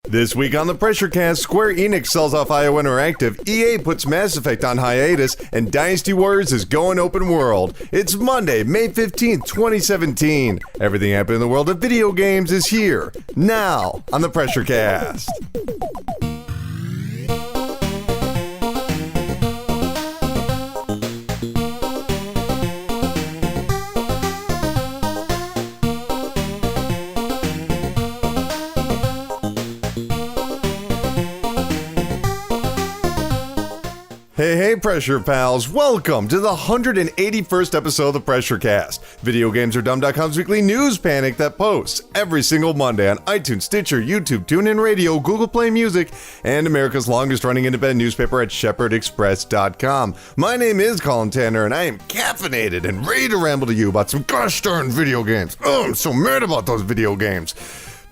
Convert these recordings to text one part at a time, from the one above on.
This week on the PRESSURECAST, Square Enix sells off IO Interactive, EA puts Mass Effect on hiatus, and Dynasty Warriors is going open world. It's Monday, May 15th, 2017. Everything happening in the world of video games is here, now, on the PRESSURECAST. Hey, Pressure Pals, welcome to the 181st episode of the PRESSURECAST, VideoGamesAreDumb.com's weekly news panic that posts every single Monday on iTunes, Stitcher, YouTube, TuneIn Radio, Google Play Music, and America's longest-running independent newspaper at ShepherdExpress.com. My name is Colin Tanner, and I am caffeinated and ready to ramble to you about some gosh darn video games. Oh, I'm so mad about those video games.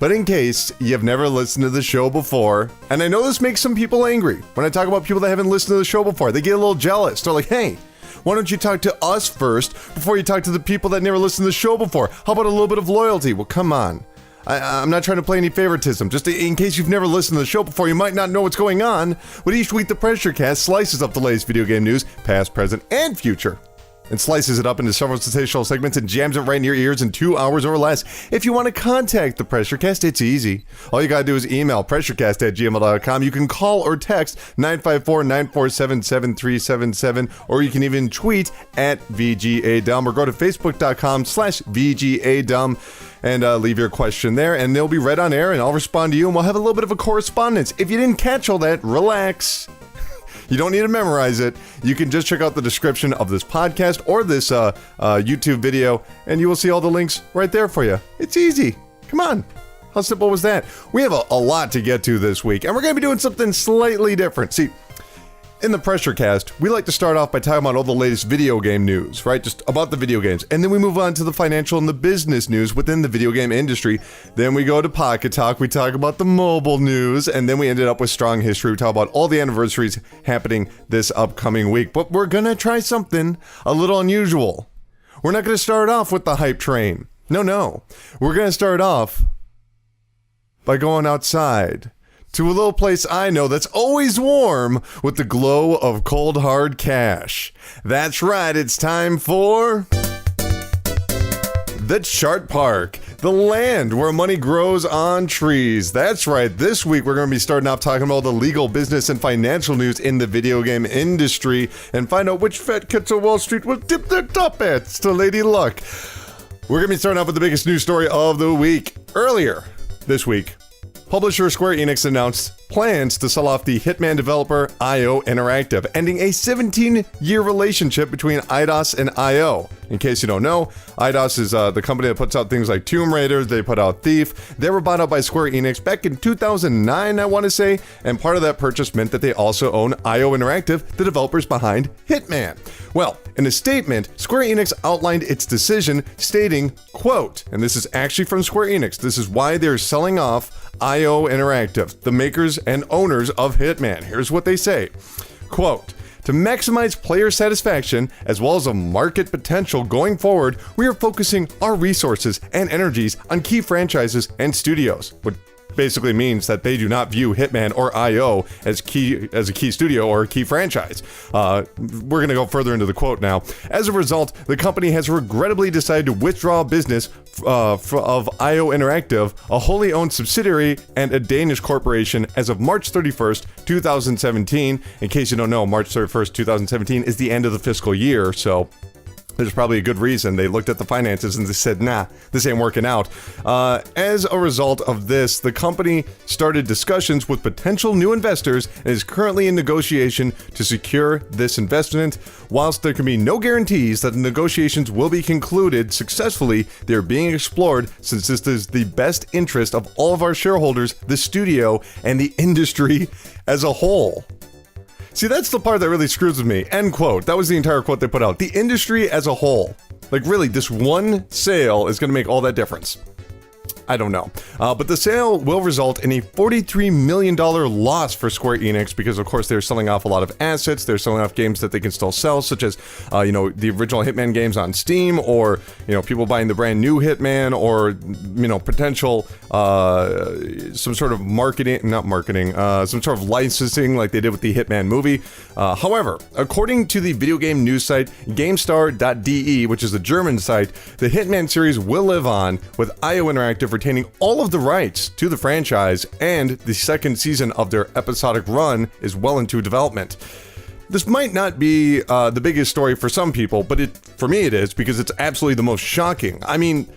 But in case you've never listened to the show before, and I know this makes some people angry, when I talk about people that haven't listened to the show before, they get a little jealous. They're like, hey, why don't you talk to us first before you talk to the people that never listened to the show before? How about a little bit of loyalty? Well, come on. I'm not trying to play any favoritism. Just in case you've never listened to the show before, you might not know what's going on. But each week, the PRESSURECAST slices up the latest video game news, past, present, and future, and slices it up into several sensational segments and jams it right in your ears in 2 hours or less. If you want to contact the PRESSURECAST, it's easy. All you gotta do is email pressurecast@gmail.com. You can call or text 954-947-7377, or you can even tweet at VGADumb, or go to facebook.com/VGADumb and leave your question there, and they'll be read on air, and I'll respond to you, and we'll have a little bit of a correspondence. If you didn't catch all that, relax. You don't need to memorize it. You can just check out the description of this podcast or this YouTube video, and you will see all the links right there for you. It's easy. Come on. How simple was that? We have a lot to get to this week, and we're going to be doing something slightly different. See, in the PRESSURECAST, we like to start off by talking about all the latest video game news, right? Just about the video games. And then we move on to the financial and the business news within the video game industry. Then we go to Pocket Talk, we talk about the mobile news, and then we ended up with Strong History. We talk about all the anniversaries happening this upcoming week. But we're gonna try something a little unusual. We're not gonna start off with the hype train. No. We're gonna start off by going outside to a little place I know that's always warm with the glow of cold hard cash. That's right, it's time for the Chart Park, the land where money grows on trees. That's right, this week we're going to be starting off talking about all the legal, business, and financial news in the video game industry and find out which fat cats on Wall Street will tip their top hats to Lady Luck. We're going to be starting off with the biggest news story of the week. Earlier this week, publisher Square Enix announced plans to sell off the Hitman developer IO Interactive, ending a 17-year relationship between Eidos and IO. In case you don't know, Eidos is the company that puts out things like Tomb Raider. They put out Thief. They were bought out by Square Enix back in 2009, I want to say, and part of that purchase meant that they also own IO Interactive, the developers behind Hitman. Well, in a statement, Square Enix outlined its decision, stating, quote, and this is actually from Square Enix, this is why they're selling off IO Interactive, the makers and owners of Hitman. Here's what they say, quote, to maximize player satisfaction as well as a market potential going forward, we are focusing our resources and energies on key franchises and studios. What basically means that they do not view Hitman or IO as a key studio or a key franchise. We're going to go further into the quote now. As a result, the company has regrettably decided to withdraw business of IO Interactive, a wholly owned subsidiary and a Danish corporation, as of March 31st, 2017. In case you don't know, March 31st, 2017 is the end of the fiscal year, so there's probably a good reason. They looked at the finances and they said, nah, this ain't working out. As a result of this, the company started discussions with potential new investors and is currently in negotiation to secure this investment. Whilst there can be no guarantees that the negotiations will be concluded successfully, they're being explored since this is the best interest of all of our shareholders, the studio, and the industry as a whole. See, that's the part that really screws with me. End quote. That was the entire quote they put out. The industry as a whole. Like, really, this one sale is going to make all that difference. I don't know. But the sale will result in a $43 million loss for Square Enix because, of course, they're selling off a lot of assets. They're selling off games that they can still sell, such as, the original Hitman games on Steam, or, people buying the brand new Hitman, or, potential, some sort of some sort of licensing like they did with the Hitman movie. However, according to the video game news site GameStar.de, which is a German site, the Hitman series will live on, with IO Interactive retaining all of the rights to the franchise, and the second season of their episodic run is well into development. This might not be the biggest story for some people, but for me it is, because it's absolutely the most shocking. I mean,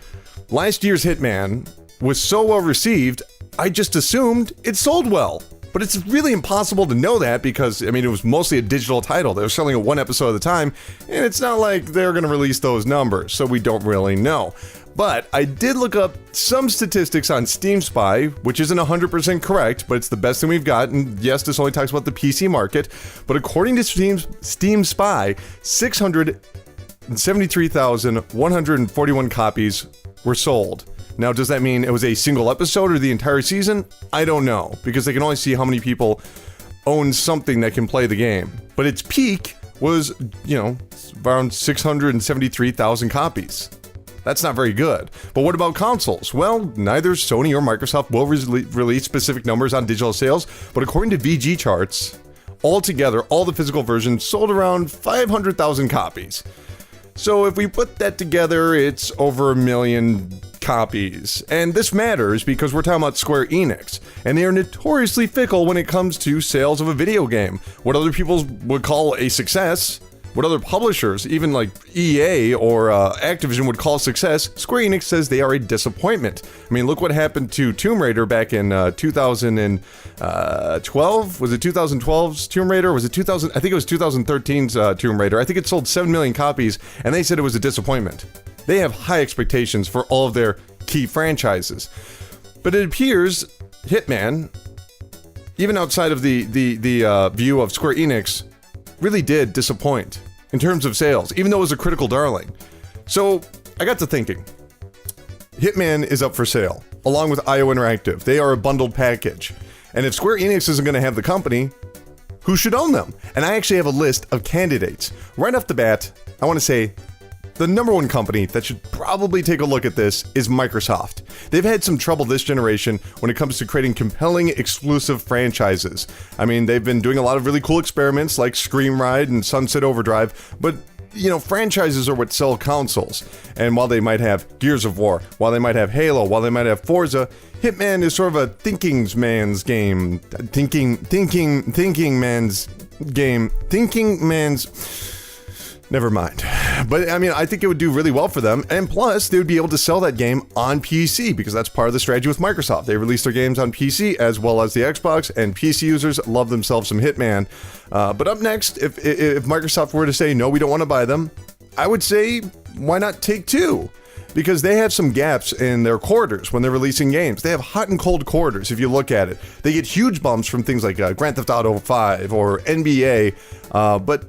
last year's Hitman was so well received, I just assumed it sold well. But it's really impossible to know that because, it was mostly a digital title. They were selling it one episode at a time, and it's not like they're going to release those numbers, so we don't really know. But I did look up some statistics on Steam Spy, which isn't 100% correct, but it's the best thing we've got. And yes, this only talks about the PC market, but according to Steam Spy, 673,141 copies were sold. Now, does that mean it was a single episode or the entire season? I don't know, because they can only see how many people own something that can play the game. But its peak was, around 673,000 copies. That's not very good. But what about consoles? Well, neither Sony or Microsoft will release specific numbers on digital sales, but according to VG charts, altogether, all the physical versions sold around 500,000 copies. So if we put that together, it's over 1 million copies. And this matters because we're talking about Square Enix, and they are notoriously fickle when it comes to sales of a video game. What other people would call a success, what other publishers, even like EA or Activision, would call success, Square Enix says they are a disappointment. I mean, look what happened to Tomb Raider back in 2012? Was it 2012's Tomb Raider? Or was it 2000? I think it was 2013's Tomb Raider. I think it sold 7 million copies, and they said it was a disappointment. They have high expectations for all of their key franchises. But it appears Hitman, even outside of the view of Square Enix, really did disappoint in terms of sales, even though it was a critical darling. So I got to thinking, Hitman is up for sale, along with IO Interactive. They are a bundled package. And if Square Enix isn't going to have the company, who should own them? And I actually have a list of candidates. Right off the bat, I want to say, the number one company that should probably take a look at this is Microsoft. They've had some trouble this generation when it comes to creating compelling exclusive franchises. I mean, they've been doing a lot of really cool experiments like Scream Ride and Sunset Overdrive, but franchises are what sell consoles. And while they might have Gears of War, while they might have Halo, while they might have Forza, Hitman is sort of a thinking man's game. Never mind. But I think it would do really well for them, and plus they would be able to sell that game on PC, because that's part of the strategy with Microsoft. They release their games on PC as well as the Xbox, and PC users love themselves some Hitman. But up next, if Microsoft were to say, no, we don't want to buy them, I would say, why not Take-Two? Because they have some gaps in their quarters when they're releasing games. They have hot and cold quarters, if you look at it. They get huge bumps from things like Grand Theft Auto 5 or NBA, but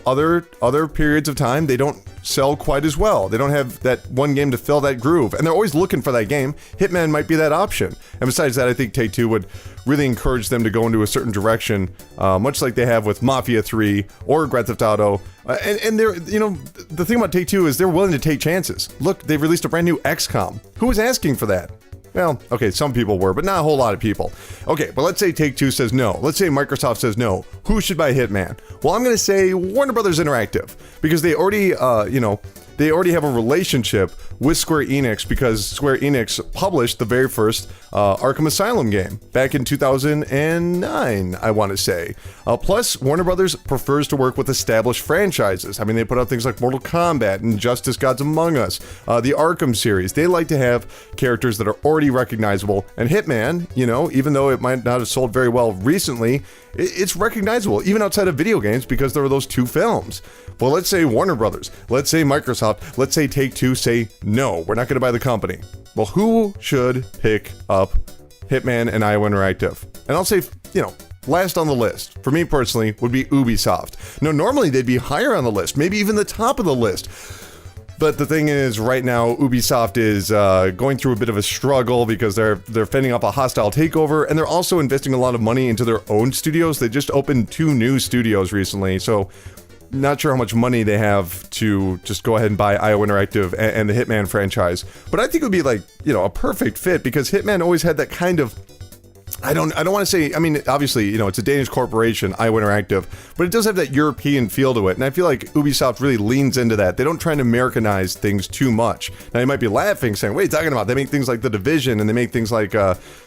other periods of time, they don't sell quite as well. They don't have that one game to fill that groove, and they're always looking for that game. Hitman might be that option. And besides that, I think Take-Two would really encourage them to go into a certain direction, much like they have with Mafia 3 or Grand Theft Auto. And they're, the thing about Take-Two is they're willing to take chances. Look, they've released a brand new XCOM. Who was asking for that? Well, okay, some people were, but not a whole lot of people. Okay, but let's say Take-Two says no. Let's say Microsoft says no. Who should buy Hitman? Well, I'm going to say Warner Brothers Interactive, because they already, they already have a relationship with Square Enix, because Square Enix published the very first Arkham Asylum game back in 2009, I want to say. Plus, Warner Brothers prefers to work with established franchises. I mean, they put out things like Mortal Kombat and Justice Gods Among Us, the Arkham series. They like to have characters that are already recognizable. And Hitman, even though it might not have sold very well recently, it's recognizable, even outside of video games, because there were those two films. Well, let's say Warner Brothers, let's say Microsoft, let's say Take-Two say, no, we're not going to buy the company. Well, who should pick up Hitman and IO Interactive? And I'll say, last on the list, for me personally, would be Ubisoft. Now, normally they'd be higher on the list, maybe even the top of the list. But the thing is, right now, Ubisoft is going through a bit of a struggle because they're fending off a hostile takeover, and they're also investing a lot of money into their own studios. They just opened 2 new studios recently, so not sure how much money they have to just go ahead and buy IO Interactive and the Hitman franchise. But I think it would be like, a perfect fit, because Hitman always had that kind of, I don't want to say, I mean, obviously, it's a Danish corporation, IO Interactive, but it does have that European feel to it, and I feel like Ubisoft really leans into that. They don't try to Americanize things too much. Now, you might be laughing, saying, what are you talking about? They make things like The Division, and they make things like,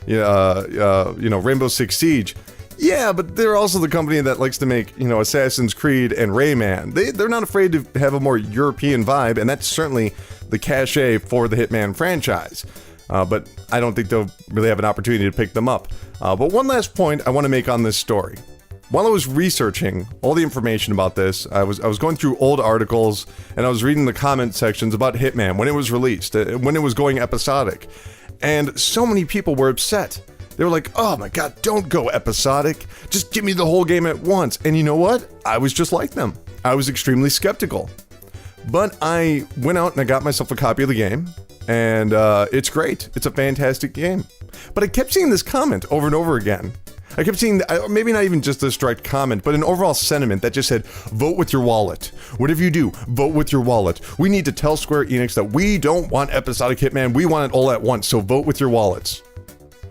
Rainbow Six Siege. Yeah, but they're also the company that likes to make, Assassin's Creed and Rayman. They're not afraid to have a more European vibe, and that's certainly the cachet for the Hitman franchise. But I don't think they'll really have an opportunity to pick them up. But one last point I want to make on this story. While I was researching all the information about this, I was going through old articles, and I was reading the comment sections about Hitman when it was released, when it was going episodic. And so many people were upset. They were like, oh my god, don't go episodic. Just give me the whole game at once. And you know what? I was just like them. I was extremely skeptical. But I went out and I got myself a copy of the game. And it's great. It's a fantastic game. But I kept seeing this comment over and over again. I kept seeing, maybe not even just this direct comment, but an overall sentiment that just said, vote with your wallet. Whatever you do, vote with your wallet. We need to tell Square Enix that we don't want episodic Hitman. We want it all at once, so vote with your wallets.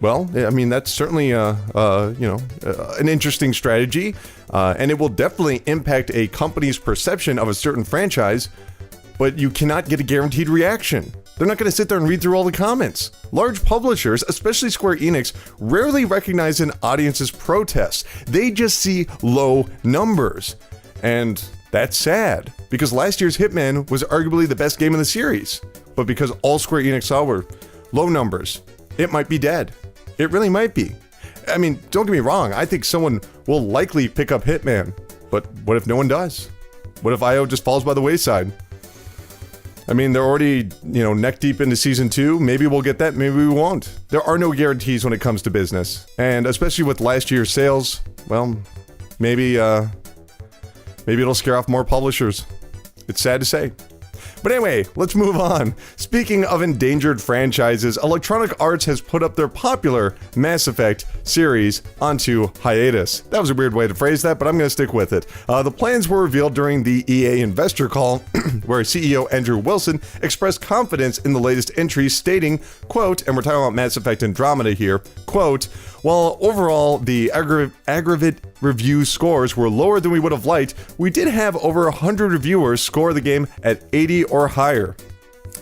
Well, I mean, that's certainly, an interesting strategy, and it will definitely impact a company's perception of a certain franchise, but you cannot get a guaranteed reaction. They're not going to sit there and read through all the comments. Large publishers, especially Square Enix, rarely recognize an audience's protests. They just see low numbers. And that's sad, because last year's Hitman was arguably the best game in the series. But because all Square Enix saw were low numbers, it might be dead. It really might be. I mean, don't get me wrong, I think someone will likely pick up Hitman. But what if no one does? What if IO just falls by the wayside? I mean, they're already, neck deep into Season 2. Maybe we'll get that, maybe we won't. There are no guarantees when it comes to business. And especially with last year's sales, well, maybe it'll scare off more publishers. It's sad to say. But anyway, let's move on. Speaking of endangered franchises, Electronic Arts has put up their popular Mass Effect series onto hiatus. That was a weird way to phrase that, but I'm going to stick with it. The plans were revealed during the EA investor call, where CEO Andrew Wilson expressed confidence in the latest entry, stating, quote, and we're talking about Mass Effect Andromeda here, quote, while overall the aggregate review scores were lower than we would have liked, we did have over 100 reviewers score the game at 80 or higher.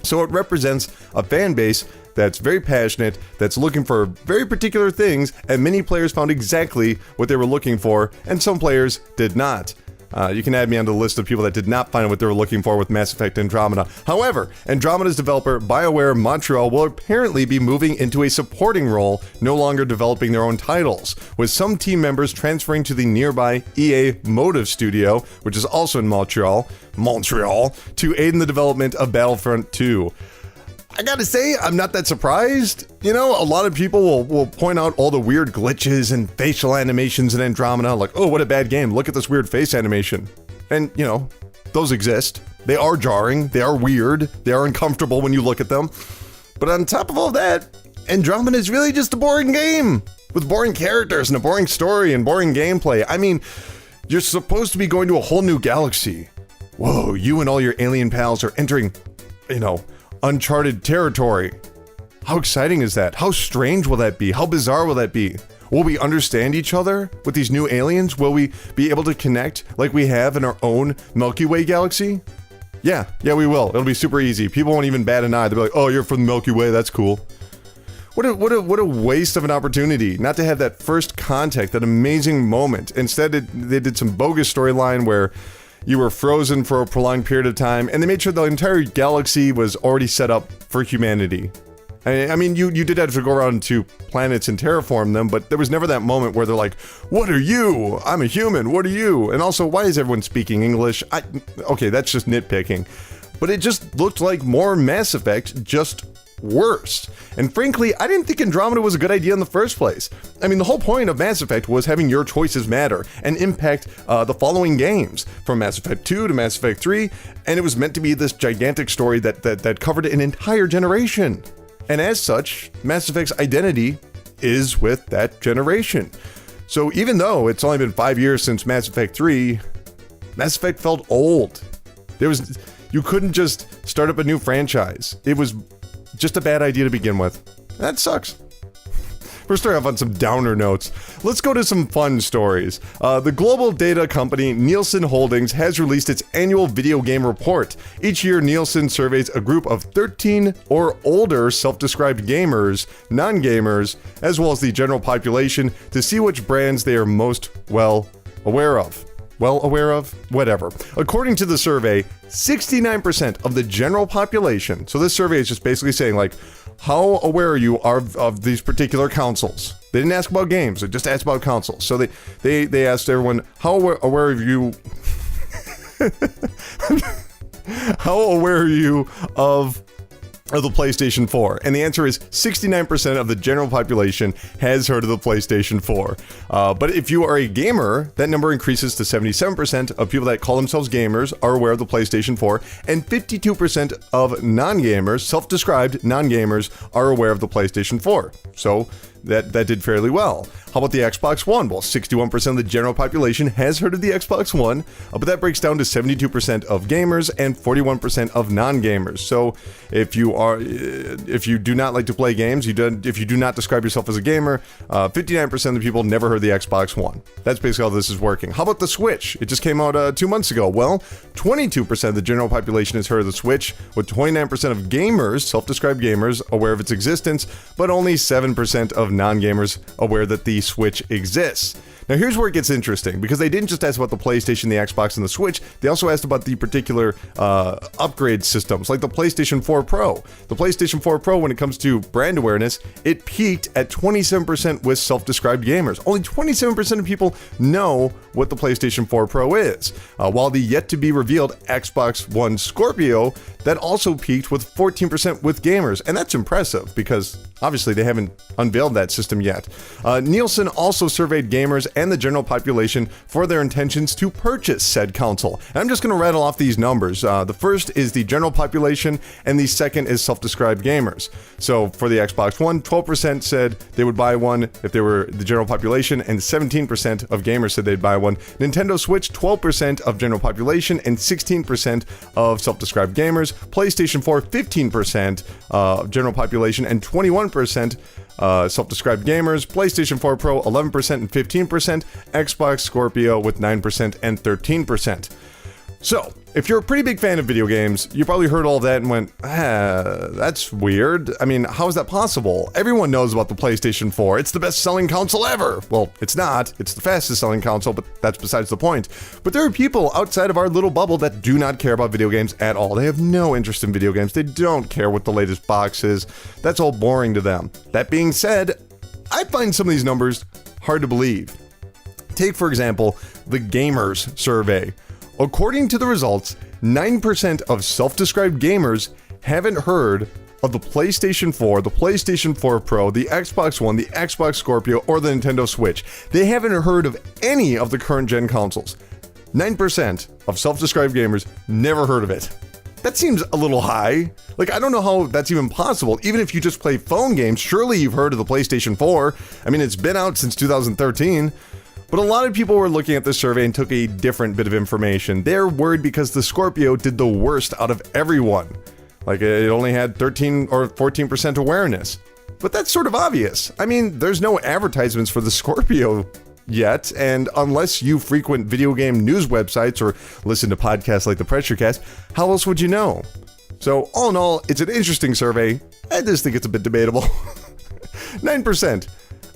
So it represents a fan base that's very passionate, that's looking for very particular things, and many players found exactly what they were looking for, and some players did not. You can add me on the list of people that did not find what they were looking for with Mass Effect Andromeda. However, Andromeda's developer BioWare Montreal will apparently be moving into a supporting role, no longer developing their own titles, with some team members transferring to the nearby EA Motive Studio, which is also in Montreal, to aid in the development of Battlefront 2. I gotta say, I'm not that surprised. A lot of people will point out all the weird glitches and facial animations in Andromeda, like, oh, what a bad game, look at this weird face animation. And, those exist. They are jarring, they are weird, they are uncomfortable when you look at them. But on top of all that, Andromeda is really just a boring game, with boring characters and a boring story and boring gameplay. I mean, you're supposed to be going to a whole new galaxy. Whoa, you and all your alien pals are entering, uncharted territory. How exciting is that? How strange will that be? How bizarre will that be? Will we understand each other with these new aliens? Will we be able to connect like we have in our own Milky Way galaxy? Yeah, we will. It'll be super easy. People won't even bat an eye. They'll be like, oh, you're from the Milky Way, that's cool. What a waste of an opportunity not to have that first contact, that amazing moment. Instead, they did some bogus storyline where you were frozen for a prolonged period of time, and they made sure the entire galaxy was already set up for humanity. I mean, you did have to go around to planets and terraform them, but there was never that moment where they're like, what are you? I'm a human, what are you? And also, why is everyone speaking English? Okay, that's just nitpicking. But it just looked like more Mass Effect, just worst. And frankly, I didn't think Andromeda was a good idea in the first place. I mean, the whole point of Mass Effect was having your choices matter and impact the following games, from Mass Effect 2 to Mass Effect 3, and it was meant to be this gigantic story that covered an entire generation. And as such, Mass Effect's identity is with that generation. So even though it's only been 5 years since Mass Effect 3, Mass Effect felt old. You couldn't just start up a new franchise. It was just a bad idea to begin with. That sucks. We're starting off on some downer notes. Let's go to some fun stories. The global data company Nielsen Holdings has released its annual video game report. Each year, Nielsen surveys a group of 13 or older self-described gamers, non-gamers, as well as the general population to see which brands they are most aware of. Whatever. According to the survey, 69% of the general population, so this survey is just basically saying, like, how aware are you of these particular consoles? They didn't ask about games, they just asked about consoles. So they asked everyone, how aware are you how aware are you of the PlayStation 4? And the answer is 69% of the general population has heard of the PlayStation 4. But if you are a gamer, that number increases to 77% of people that call themselves gamers are aware of the PlayStation 4, and 52% of non-gamers, self-described non-gamers, are aware of the PlayStation 4. So that did fairly well. How about the Xbox One? Well, 61% of the general population has heard of the Xbox One, but that breaks down to 72% of gamers and 41% of non-gamers. So if you do not like to play games, if you do not describe yourself as a gamer, 59% of the people never heard the Xbox One. That's basically how this is working. How about the Switch? It just came out 2 months ago. Well, 22% of the general population has heard of the Switch, with 29% of gamers, self-described gamers, aware of its existence, but only 7% of non-gamers aware that the Switch exists. Now here's where it gets interesting, because they didn't just ask about the PlayStation, the Xbox, and the Switch, they also asked about the particular upgrade systems, like the PlayStation 4 Pro. The PlayStation 4 Pro, when it comes to brand awareness, it peaked at 27% with self-described gamers. Only 27% of people know what the PlayStation 4 Pro is. While the yet-to-be-revealed Xbox One Scorpio, that also peaked with 14% with gamers, and that's impressive, because obviously they haven't unveiled that system yet. Nielsen also surveyed gamers and the general population for their intentions to purchase said console. And I'm just going to rattle off these numbers. The first is the general population, and the second is self-described gamers. So for the Xbox One, 12% said they would buy one if they were the general population, and 17% of gamers said they'd buy one. Nintendo Switch, 12% of general population and 16% of self-described gamers. PlayStation 4, 15% general population and 21% self-described gamers. PlayStation 4 Pro, 11% and 15%. Xbox Scorpio with 9% and 13%. So, if you're a pretty big fan of video games, you probably heard all that and went, that's weird. I mean, how is that possible? Everyone knows about the PlayStation 4. It's the best-selling console ever. Well, it's not. It's the fastest-selling console, but that's besides the point. But there are people outside of our little bubble that do not care about video games at all. They have no interest in video games. They don't care what the latest box is. That's all boring to them. That being said, I find some of these numbers hard to believe. Take, for example, the Gamers Survey. According to the results, 9% of self-described gamers haven't heard of the PlayStation 4, the PlayStation 4 Pro, the Xbox One, the Xbox Scorpio, or the Nintendo Switch. They haven't heard of any of the current gen consoles. 9% of self-described gamers never heard of it. That seems a little high. Like, I don't know how that's even possible. Even if you just play phone games, surely you've heard of the PlayStation 4. I mean, it's been out since 2013. But a lot of people were looking at this survey and took a different bit of information. They're worried because the Scorpio did the worst out of everyone. Like, it only had 13 or 14% awareness. But that's sort of obvious. I mean, there's no advertisements for the Scorpio yet, and unless you frequent video game news websites or listen to podcasts like the PRESSURECAST, how else would you know? So, all in all, it's an interesting survey. I just think it's a bit debatable. 9%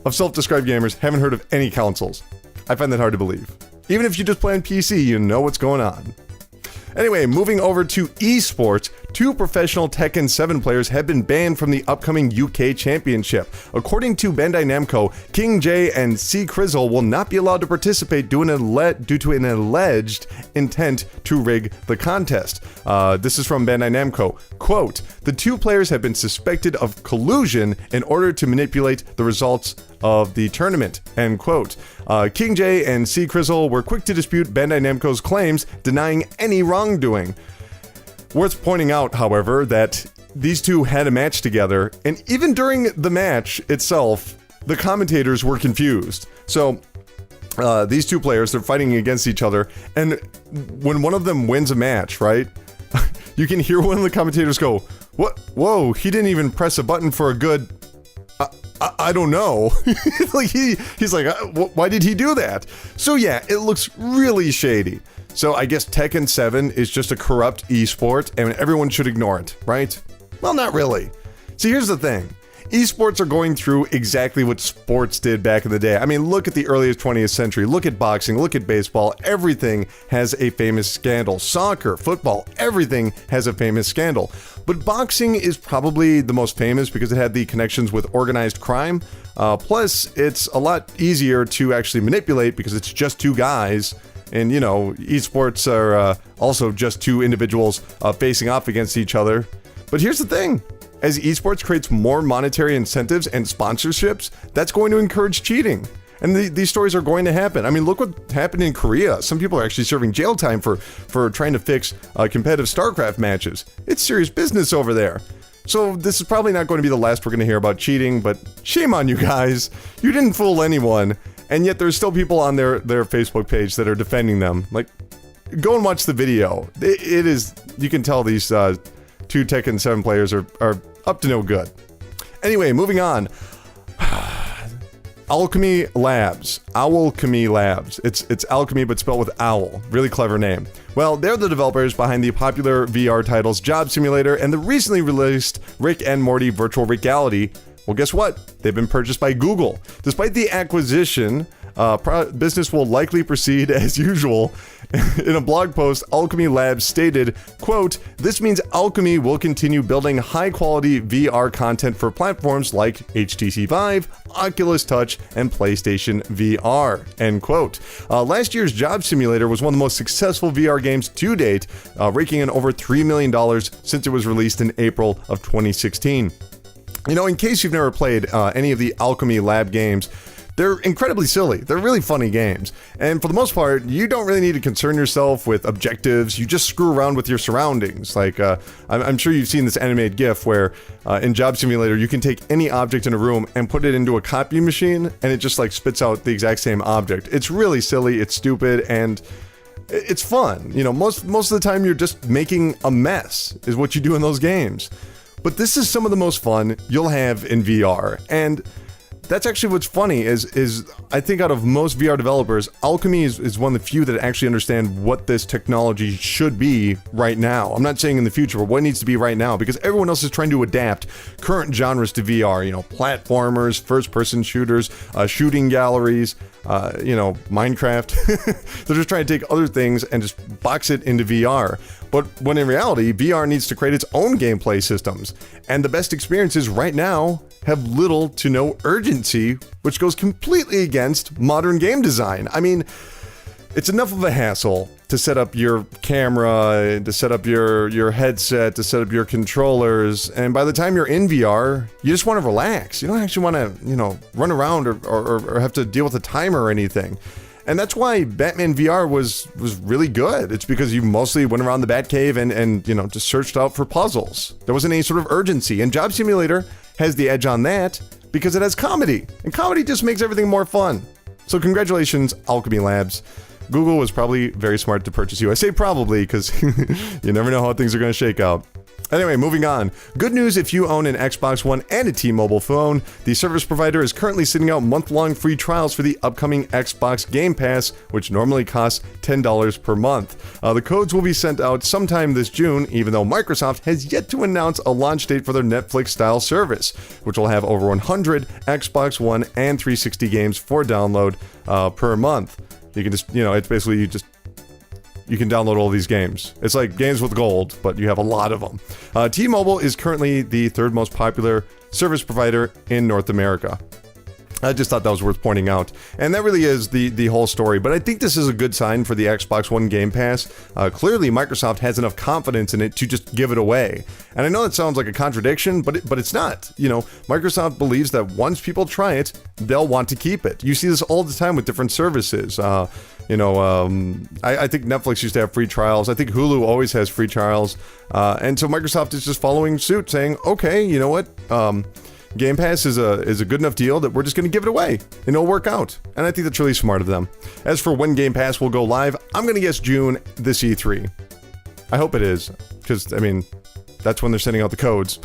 of self-described gamers haven't heard of any consoles. I find that hard to believe. Even if you just play on PC, you know what's going on. Anyway, moving over to esports, 2 professional Tekken 7 players have been banned from the upcoming UK Championship. According to Bandai Namco, King J and C. Crizzle will not be allowed to participate due to an alleged intent to rig the contest. This is from Bandai Namco. Quote, the 2 players have been suspected of collusion in order to manipulate the results of the tournament, end quote. King J and C. Crizzle were quick to dispute Bandai Namco's claims, denying any wrongdoing. Worth pointing out, however, that these 2 had a match together, and even during the match itself, the commentators were confused. So, these 2 players, they're fighting against each other, and when one of them wins a match, right, you can hear one of the commentators go, "What? Whoa, he didn't even press a button for a good... I don't know." Like he's like, why did he do that? So yeah, it looks really shady. So I guess Tekken 7 is just a corrupt esport and everyone should ignore it, right? Well, not really. See, here's the thing. Esports are going through exactly what sports did back in the day. I mean, look at the earliest 20th century. Look at boxing. Look at baseball. Everything has a famous scandal. Soccer, football, everything has a famous scandal. But boxing is probably the most famous because it had the connections with organized crime. Plus, it's a lot easier to actually manipulate because it's just 2 guys. And, you know, esports are also just 2 individuals facing off against each other. But here's the thing. As esports creates more monetary incentives and sponsorships, that's going to encourage cheating. And these stories are going to happen. I mean, look what happened in Korea. Some people are actually serving jail time for trying to fix competitive StarCraft matches. It's serious business over there. So this is probably not going to be the last we're going to hear about cheating, but shame on you guys. You didn't fool anyone. And yet there's still people on their Facebook page that are defending them. Like, go and watch the video. It is, you can tell these 2 Tekken 7 players are up to no good. Anyway, moving on. Alchemy Labs. Owlchemy Labs. It's Alchemy, but spelled with owl. Really clever name. Well, they're the developers behind the popular VR titles Job Simulator and the recently released Rick and Morty Virtual Reality. Well, guess what? They've been purchased by Google. Despite the acquisition, business will likely proceed as usual. In a blog post, Alchemy Labs stated, quote, this means Alchemy will continue building high-quality VR content for platforms like HTC Vive, Oculus Touch, and PlayStation VR, end quote. Last year's Job Simulator was one of the most successful VR games to date, raking in over $3 million since it was released in April of 2016. You know, in case you've never played any of the Alchemy Lab games, they're incredibly silly. They're really funny games. And for the most part, you don't really need to concern yourself with objectives. You just screw around with your surroundings. Like, I'm sure you've seen this animated GIF where in Job Simulator, you can take any object in a room and put it into a copy machine, and it just like spits out the exact same object. It's really silly, it's stupid, and it's fun. You know, most of the time you're just making a mess is what you do in those games. But this is some of the most fun you'll have in VR. And that's actually what's funny is I think out of most VR developers, Alchemy is one of the few that actually understand what this technology should be right now. I'm not saying in the future, but what it needs to be right now, because everyone else is trying to adapt current genres to VR, you know, platformers, first-person shooters, shooting galleries, you know, Minecraft. They're just trying to take other things and just box it into VR. But when in reality, VR needs to create its own gameplay systems. And the best experiences right now have little to no urgency, which goes completely against modern game design. I mean, it's enough of a hassle to set up your camera, to set up your headset, to set up your controllers, and by the time you're in VR, you just want to relax. You don't actually want to, you know, run around or have to deal with a timer or anything. And that's why Batman VR was really good. It's because you mostly went around the Batcave and you know, just searched out for puzzles. There wasn't any sort of urgency. And Job Simulator has the edge on that because it has comedy. And comedy just makes everything more fun. So congratulations, Alchemy Labs. Google was probably very smart to purchase you. I say probably because you never know how things are going to shake out. Anyway, moving on. Good news if you own an Xbox One and a T-Mobile phone. The service provider is currently sending out month-long free trials for the upcoming Xbox Game Pass, which normally costs $10 per month. The codes will be sent out sometime this June, even though Microsoft has yet to announce a launch date for their Netflix-style service, which will have over 100 Xbox One and 360 games for download per month. You can just, you know, it's basically you just you can download all these games. It's like games with gold, but you have a lot of them. T-Mobile is currently the third most popular service provider in North America. I just thought that was worth pointing out. And that really is the whole story. But I think this is a good sign for the Xbox One Game Pass. Clearly, Microsoft has enough confidence in it to just give it away. And I know it sounds like a contradiction, but it's not. You know, Microsoft believes that once people try it, they'll want to keep it. You see this all the time with different services. I think Netflix used to have free trials. I think Hulu always has free trials. And so Microsoft is just following suit, saying, okay, you know what? Game Pass is a good enough deal that we're just going to give it away, and it'll work out. And I think that's really smart of them. As for when Game Pass will go live, I'm going to guess June this E3. I hope it is, because, I mean, that's when they're sending out the codes.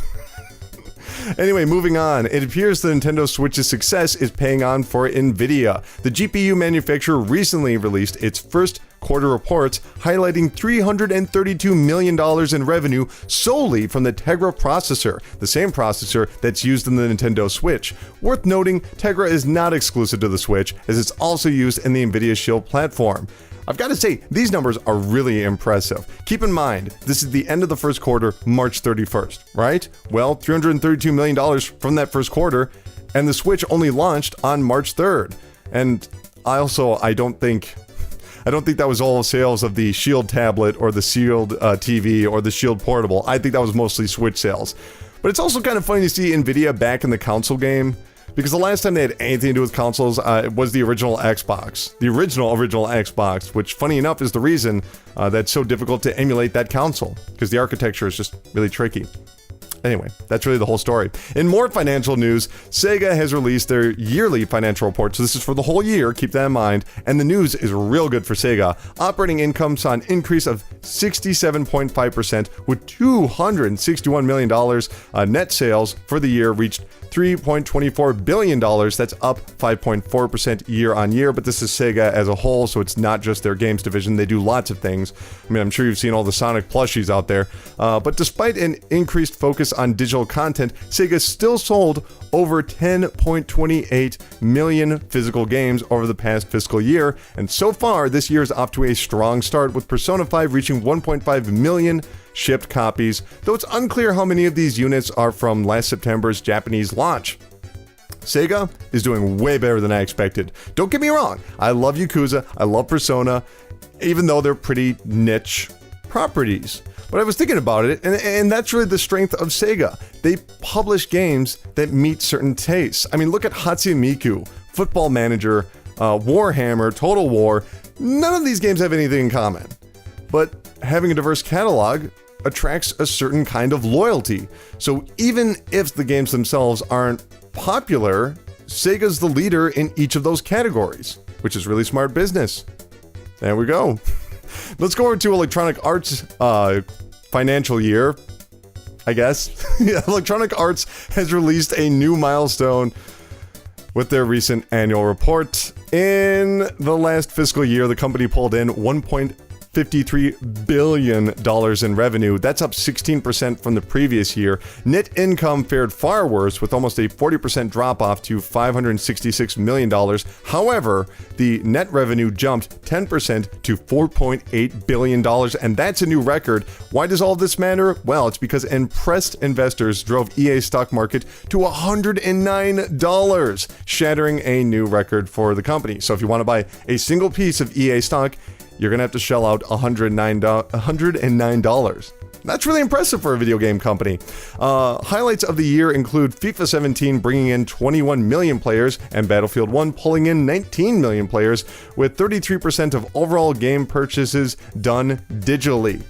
Anyway, moving on. It appears the Nintendo Switch's success is paying on for Nvidia. The GPU manufacturer recently released its first quarter reports, highlighting $332 million in revenue solely from the Tegra processor, the same processor that's used in the Nintendo Switch. Worth noting, Tegra is not exclusive to the Switch, as it's also used in the Nvidia Shield platform. I've got to say, these numbers are really impressive. Keep in mind, this is the end of the first quarter, March 31st, right? Well, $332 million from that first quarter, and the Switch only launched on March 3rd. And I don't think that was all sales of the Shield tablet or the Shield TV or the Shield portable. I think that was mostly Switch sales. But it's also kind of funny to see Nvidia back in the console game, because the last time they had anything to do with consoles was the original Xbox. The original Xbox, which funny enough is the reason that's so difficult to emulate that console, because the architecture is just really tricky. Anyway, that's really the whole story. In more financial news, Sega has released their yearly financial report, so this is for the whole year, keep that in mind, and the news is real good for Sega. Operating income saw an increase of 67.5% with $261 million. Net sales for the year reached $3.24 billion. That's up 5.4% year on year, but this is Sega as a whole, so it's not just their games division. They do lots of things. I mean, I'm sure you've seen all the Sonic plushies out there, but despite an increased focus on digital content, Sega still sold over 10.28 million physical games over the past fiscal year, and so far this year is off to a strong start, with Persona 5 reaching 1.5 million shipped copies, though it's unclear how many of these units are from last September's Japanese launch. Sega is doing way better than I expected. Don't get me wrong, I love Yakuza, I love Persona, even though they're pretty niche properties. But I was thinking about it, and that's really the strength of Sega. They publish games that meet certain tastes. I mean, look at Hatsune Miku, Football Manager, Warhammer, Total War. None of these games have anything in common. But having a diverse catalog attracts a certain kind of loyalty. So even if the games themselves aren't popular, Sega's the leader in each of those categories, which is really smart business. There we go. Let's go over to Electronic Arts' financial year, I guess. Electronic Arts has released a new milestone with their recent annual report. In the last fiscal year, the company pulled in $1.53 billion in revenue. That's up 16% from the previous year. Net income fared far worse, with almost a 40% drop-off to $566 million. However, the net revenue jumped 10% to $4.8 billion, and that's a new record. Why does all of this matter? Well, it's because impressed investors drove EA's stock market to $109, shattering a new record for the company. So if you want to buy a single piece of EA stock, you're going to have to shell out $109. That's really impressive for a video game company. Highlights of the year include FIFA 17 bringing in 21 million players and Battlefield 1 pulling in 19 million players, with 33% of overall game purchases done digitally.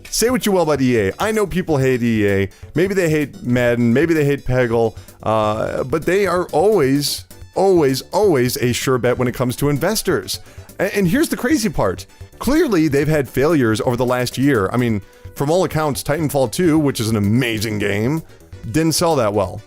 Say what you will about EA. I know people hate EA. Maybe they hate Madden. Maybe they hate Peggle. But they are always a sure bet when it comes to investors. And here's the crazy part. Clearly, they've had failures over the last year. I mean, from all accounts, Titanfall 2, which is an amazing game, didn't sell that well.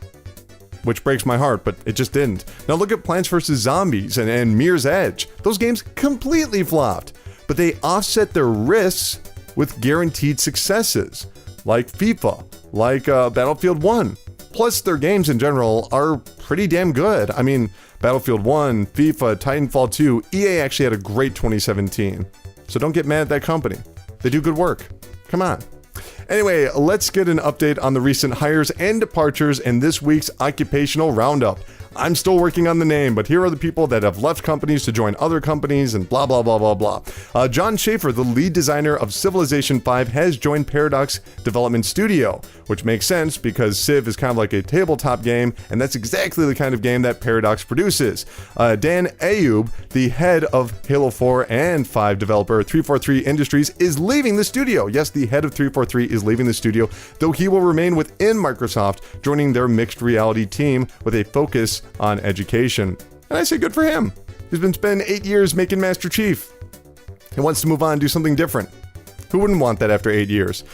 Which breaks my heart, but it just didn't. Now look at Plants vs. Zombies and Mirror's Edge. Those games completely flopped. But they offset their risks with guaranteed successes, like FIFA, like Battlefield 1. Plus, their games in general are pretty damn good. I mean, Battlefield 1, FIFA, Titanfall 2, EA actually had a great 2017. So don't get mad at that company. They do good work. Come on. Anyway, let's get an update on the recent hires and departures in this week's occupational roundup. I'm still working on the name, but here are the people that have left companies to join other companies and blah, blah, blah, blah, blah. John Schaefer, the lead designer of Civilization 5, has joined Paradox Development Studio, which makes sense because Civ is kind of like a tabletop game, and that's exactly the kind of game that Paradox produces. Dan Ayub, the head of Halo 4 and 5 developer 343 Industries, is leaving the studio. Yes, the head of 343 is leaving the studio, though he will remain within Microsoft, joining their mixed reality team with a focus on education. And I say good for him. He's been spending 8 years making Master Chief. He wants to move on and do something different. Who wouldn't want that after 8 years?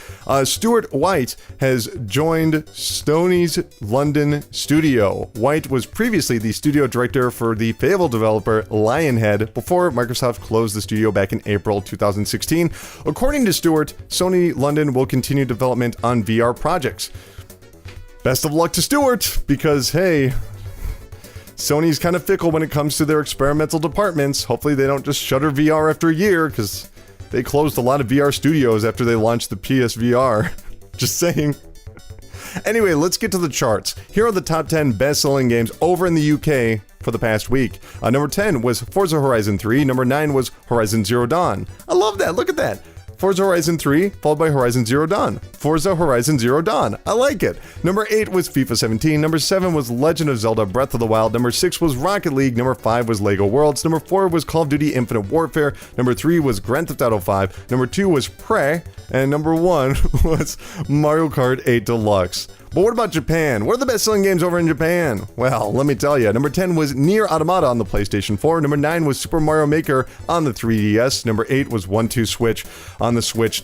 Stuart White has joined Sony's London studio. White was previously the studio director for the Fable developer Lionhead before Microsoft closed the studio back in April 2016. According to Stuart, Sony London will continue development on VR projects. Best of luck to Stuart, because hey, Sony's kind of fickle when it comes to their experimental departments. Hopefully they don't just shutter VR after a year, because they closed a lot of VR studios after they launched the PSVR. Just saying. Anyway, let's get to the charts. Here are the top 10 best-selling games over in the UK for the past week. Number 10 was Forza Horizon 3. Number 9 was Horizon Zero Dawn. I love that. Look at that. Forza Horizon 3, followed by Horizon Zero Dawn. Forza Horizon Zero Dawn. I like it. Number 8 was FIFA 17. Number 7 was Legend of Zelda Breath of the Wild. Number 6 was Rocket League. Number 5 was Lego Worlds. Number 4 was Call of Duty Infinite Warfare. Number 3 was Grand Theft Auto 5. Number 2 was Prey. And number 1 was Mario Kart 8 Deluxe. But what about Japan? What are the best-selling games over in Japan? Well, let me tell you. Number 10 was Nier Automata on the PlayStation 4. Number 9 was Super Mario Maker on the 3DS. Number 8 was 1-2 Switch on the Switch.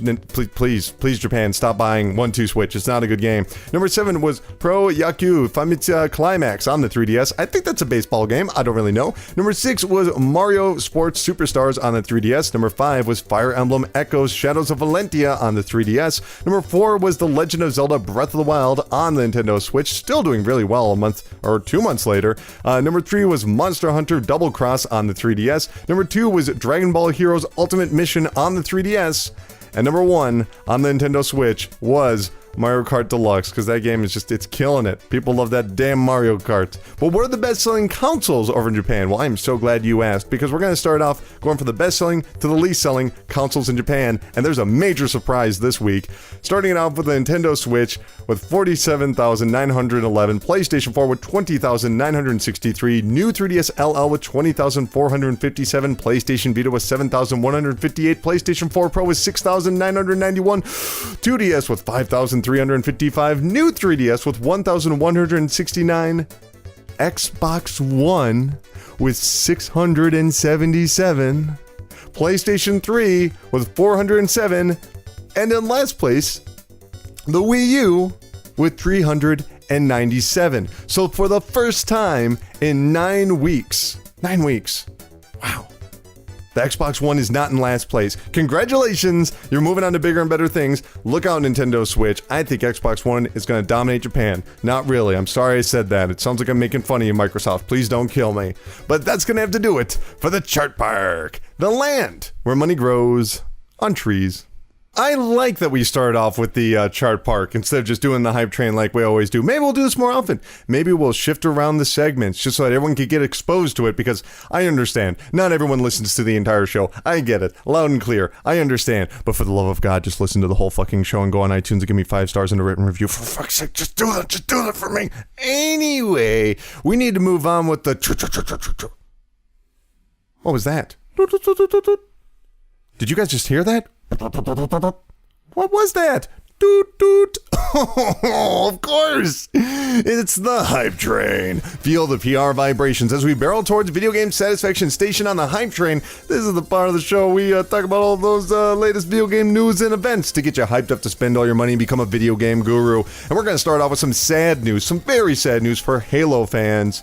Please, Japan, stop buying 1-2 Switch. It's not a good game. Number 7 was Pro Yaku Famitsu Climax on the 3DS. I think that's a baseball game. I don't really know. Number 6 was Mario Sports Superstars on the 3DS. Number 5 was Fire Emblem Echoes Shadows of Valentia on the 3DS. Number 4 was The Legend of Zelda Breath of the Wild on the Nintendo Switch, still doing really well a month or 2 months later. Number 3 was Monster Hunter Double Cross on the 3DS. Number 2 was Dragon Ball Heroes Ultimate Mission on the 3DS. And number 1 on the Nintendo Switch was Mario Kart Deluxe, because that game is it's killing it. People love that damn Mario Kart. But what are the best-selling consoles over in Japan? Well, I'm so glad you asked, because we're going to start off going from the best-selling to the least-selling consoles in Japan, and there's a major surprise this week. Starting it off with the Nintendo Switch with 47,911, PlayStation 4 with 20,963, new 3DS LL with 20,457, PlayStation Vita with 7,158, PlayStation 4 Pro with 6,991, 2DS with 5,355, new 3DS with 1,169, Xbox One with 677, PlayStation 3 with 407, and in last place, the Wii U with 397. So for the first time in 9 weeks, wow, the Xbox One is not in last place. Congratulations, you're moving on to bigger and better things. Look out, Nintendo Switch. I think Xbox One is going to dominate Japan. Not really. I'm sorry I said that. It sounds like I'm making fun of you, Microsoft. Please don't kill me. But that's going to have to do it for the Chart Park, the land where money grows on trees. I like that we started off with the chart park instead of just doing the hype train like we always do. Maybe we'll do this more often. Maybe we'll shift around the segments just so that everyone can get exposed to it, because I understand. Not everyone listens to the entire show. I get it. Loud and clear. I understand. But for the love of God, just listen to the whole fucking show and go on iTunes and give me 5 stars and a written review. For fuck's sake, just do that. Just do that for me. Anyway, we need to move on with the... What was that? Did you guys just hear that? What was that? Doot doot. Oh, of course. It's the hype train. Feel the PR vibrations as we barrel towards Video Game Satisfaction Station on the hype train. This is the part of the show we talk about all those latest video game news and events to get you hyped up to spend all your money and become a video game guru. And we're going to start off with some sad news, some very sad news for Halo fans.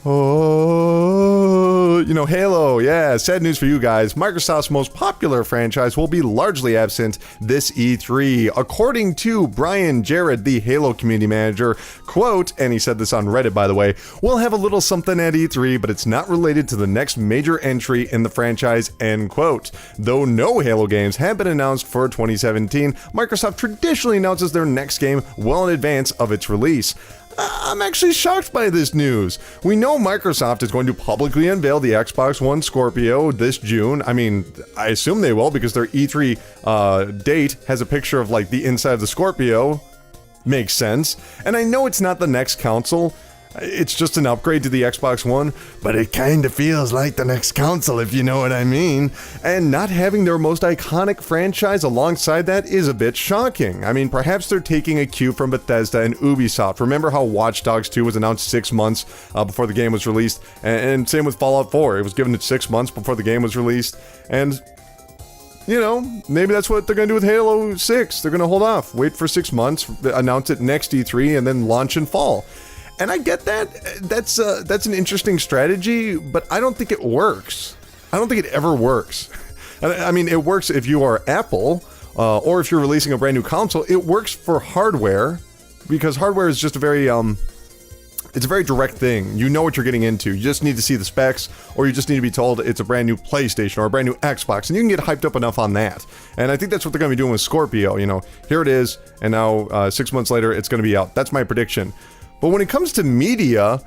Oh, you know, Halo, yeah, sad news for you guys. Microsoft's most popular franchise will be largely absent this E3. According to Brian Jarrett, the Halo community manager, quote, and he said this on Reddit, by the way, we'll have a little something at E3, but it's not related to the next major entry in the franchise, end quote. Though no Halo games have been announced for 2017, Microsoft traditionally announces their next game well in advance of its release. I'm actually shocked by this news. We know Microsoft is going to publicly unveil the Xbox One Scorpio this June. I mean, I assume they will because their E3 date has a picture of like the inside of the Scorpio. Makes sense. And I know it's not the next console. It's just an upgrade to the Xbox One, but it kind of feels like the next console, if you know what I mean. And not having their most iconic franchise alongside that is a bit shocking. I mean, perhaps they're taking a cue from Bethesda and Ubisoft. Remember how Watch Dogs 2 was announced 6 months before the game was released? And same with Fallout 4. It was given 6 months before the game was released. And you know, maybe that's what they're going to do with Halo 6. They're going to hold off, wait for 6 months, announce it next E3, and then launch in fall. And I get that. That's an interesting strategy, but I don't think it works. I don't think it ever works. I mean, it works if you are Apple, or if you're releasing a brand new console. It works for hardware, because hardware is just a very, it's a very direct thing. You know what you're getting into. You just need to see the specs, or you just need to be told it's a brand new PlayStation or a brand new Xbox, and you can get hyped up enough on that. And I think that's what they're going to be doing with Scorpio. You know, here it is, and now 6 months later, it's going to be out. That's my prediction. But when it comes to media,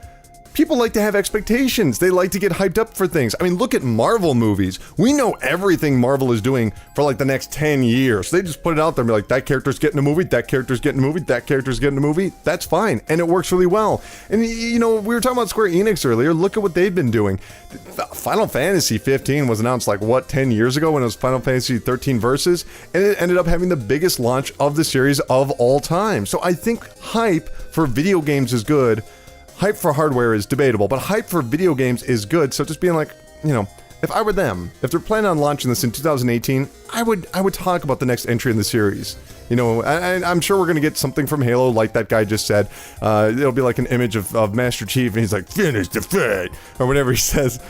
people like to have expectations. They like to get hyped up for things. I mean, look at Marvel movies. We know everything Marvel is doing for like the next 10 years. They just put it out there and be like, that character's getting a movie, that character's getting a movie, that character's getting a movie. That's fine. And it works really well. And you know, we were talking about Square Enix earlier. Look at what they've been doing. Final Fantasy 15 was announced like, what, 10 years ago when it was Final Fantasy 13 Versus? And it ended up having the biggest launch of the series of all time. So I think hype for video games is good. Hype for hardware is debatable, but hype for video games is good. So just being like, you know, if I were them, if they're planning on launching this in 2018, I would talk about the next entry in the series. You know, I'm sure we're going to get something from Halo, like that guy just said. It'll be like an image of Master Chief, and he's like, finish the fight, or whatever he says.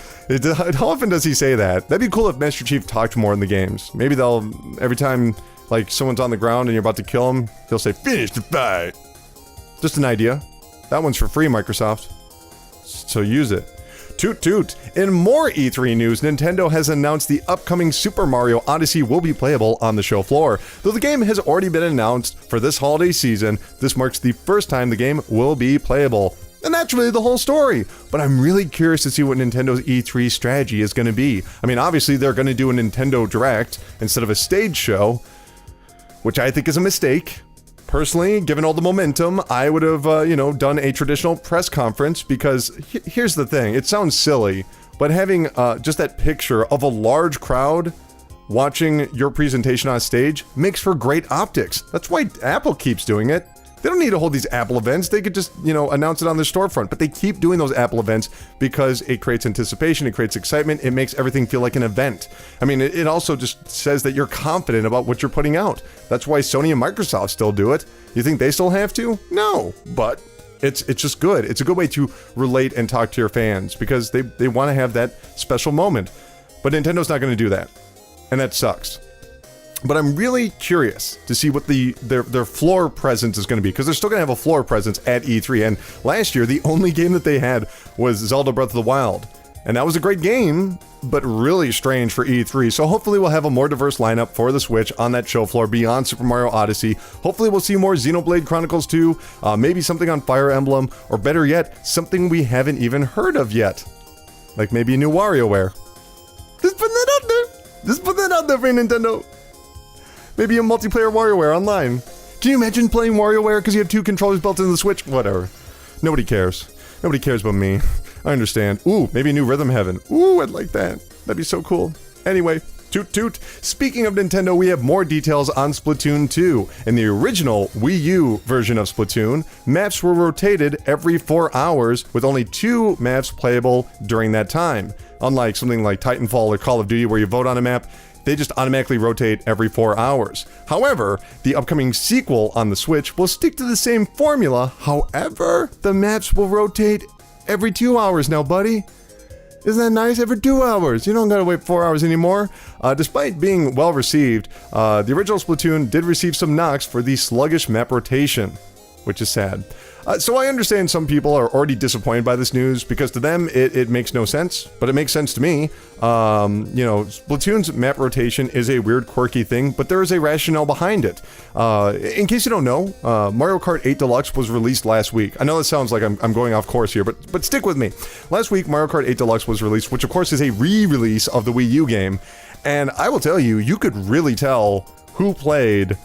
How often does he say that? That'd be cool if Master Chief talked more in the games. Maybe they'll, every time, like, someone's on the ground and you're about to kill him, he'll say, finish the fight. Just an idea. That one's for free, Microsoft. So use it. Toot toot. In more E3 news, Nintendo has announced the upcoming Super Mario Odyssey will be playable on the show floor. Though the game has already been announced for this holiday season, this marks the first time the game will be playable. And that's really the whole story. But I'm really curious to see what Nintendo's E3 strategy is going to be. I mean, obviously they're going to do a Nintendo Direct instead of a stage show, which I think is a mistake. Personally, given all the momentum, I would have, done a traditional press conference, because here's the thing. It sounds silly, but having just that picture of a large crowd watching your presentation on stage makes for great optics. That's why Apple keeps doing it. They don't need to hold these Apple events. They could just, announce it on their storefront. But they keep doing those Apple events because it creates anticipation, it creates excitement, it makes everything feel like an event. I mean, it also just says that you're confident about what you're putting out. That's why Sony and Microsoft still do it. You think they still have to? No, but it's just good. It's a good way to relate and talk to your fans, because they want to have that special moment. But Nintendo's not going to do that, and that sucks. But I'm really curious to see what their floor presence is going to be, because they're still going to have a floor presence at E3. And last year, the only game that they had was Zelda Breath of the Wild. And that was a great game, but really strange for E3. So hopefully we'll have a more diverse lineup for the Switch on that show floor beyond Super Mario Odyssey. Hopefully we'll see more Xenoblade Chronicles 2, maybe something on Fire Emblem, or better yet, something we haven't even heard of yet. Like maybe a new WarioWare. Just put that out there. Just put that out there for Nintendo. Maybe a multiplayer WarioWare online. Can you imagine playing WarioWare because you have 2 controllers built into the Switch? Whatever. Nobody cares. Nobody cares but me. I understand. Ooh, maybe a new Rhythm Heaven. Ooh, I'd like that. That'd be so cool. Anyway, toot toot. Speaking of Nintendo, we have more details on Splatoon 2. In the original Wii U version of Splatoon, maps were rotated every 4 hours, with only 2 maps playable during that time. Unlike something like Titanfall or Call of Duty, where you vote on a map, they just automatically rotate every 4 hours. However, the upcoming sequel on the Switch will stick to the same formula. However, the maps will rotate every 2 hours now, buddy. Isn't that nice? Every 2 hours. You don't gotta wait 4 hours anymore. Despite being well received, the original Splatoon did receive some knocks for the sluggish map rotation, which is sad. So I understand some people are already disappointed by this news because to them it makes no sense, but it makes sense to me. Splatoon's map rotation is a weird, quirky thing, but there is a rationale behind it. In case you don't know, Mario Kart 8 Deluxe was released last week. I know that sounds like I'm going off course here, but stick with me. Last week, Mario Kart 8 Deluxe was released, which of course is a re-release of the Wii U game, and I will tell you, you could really tell who played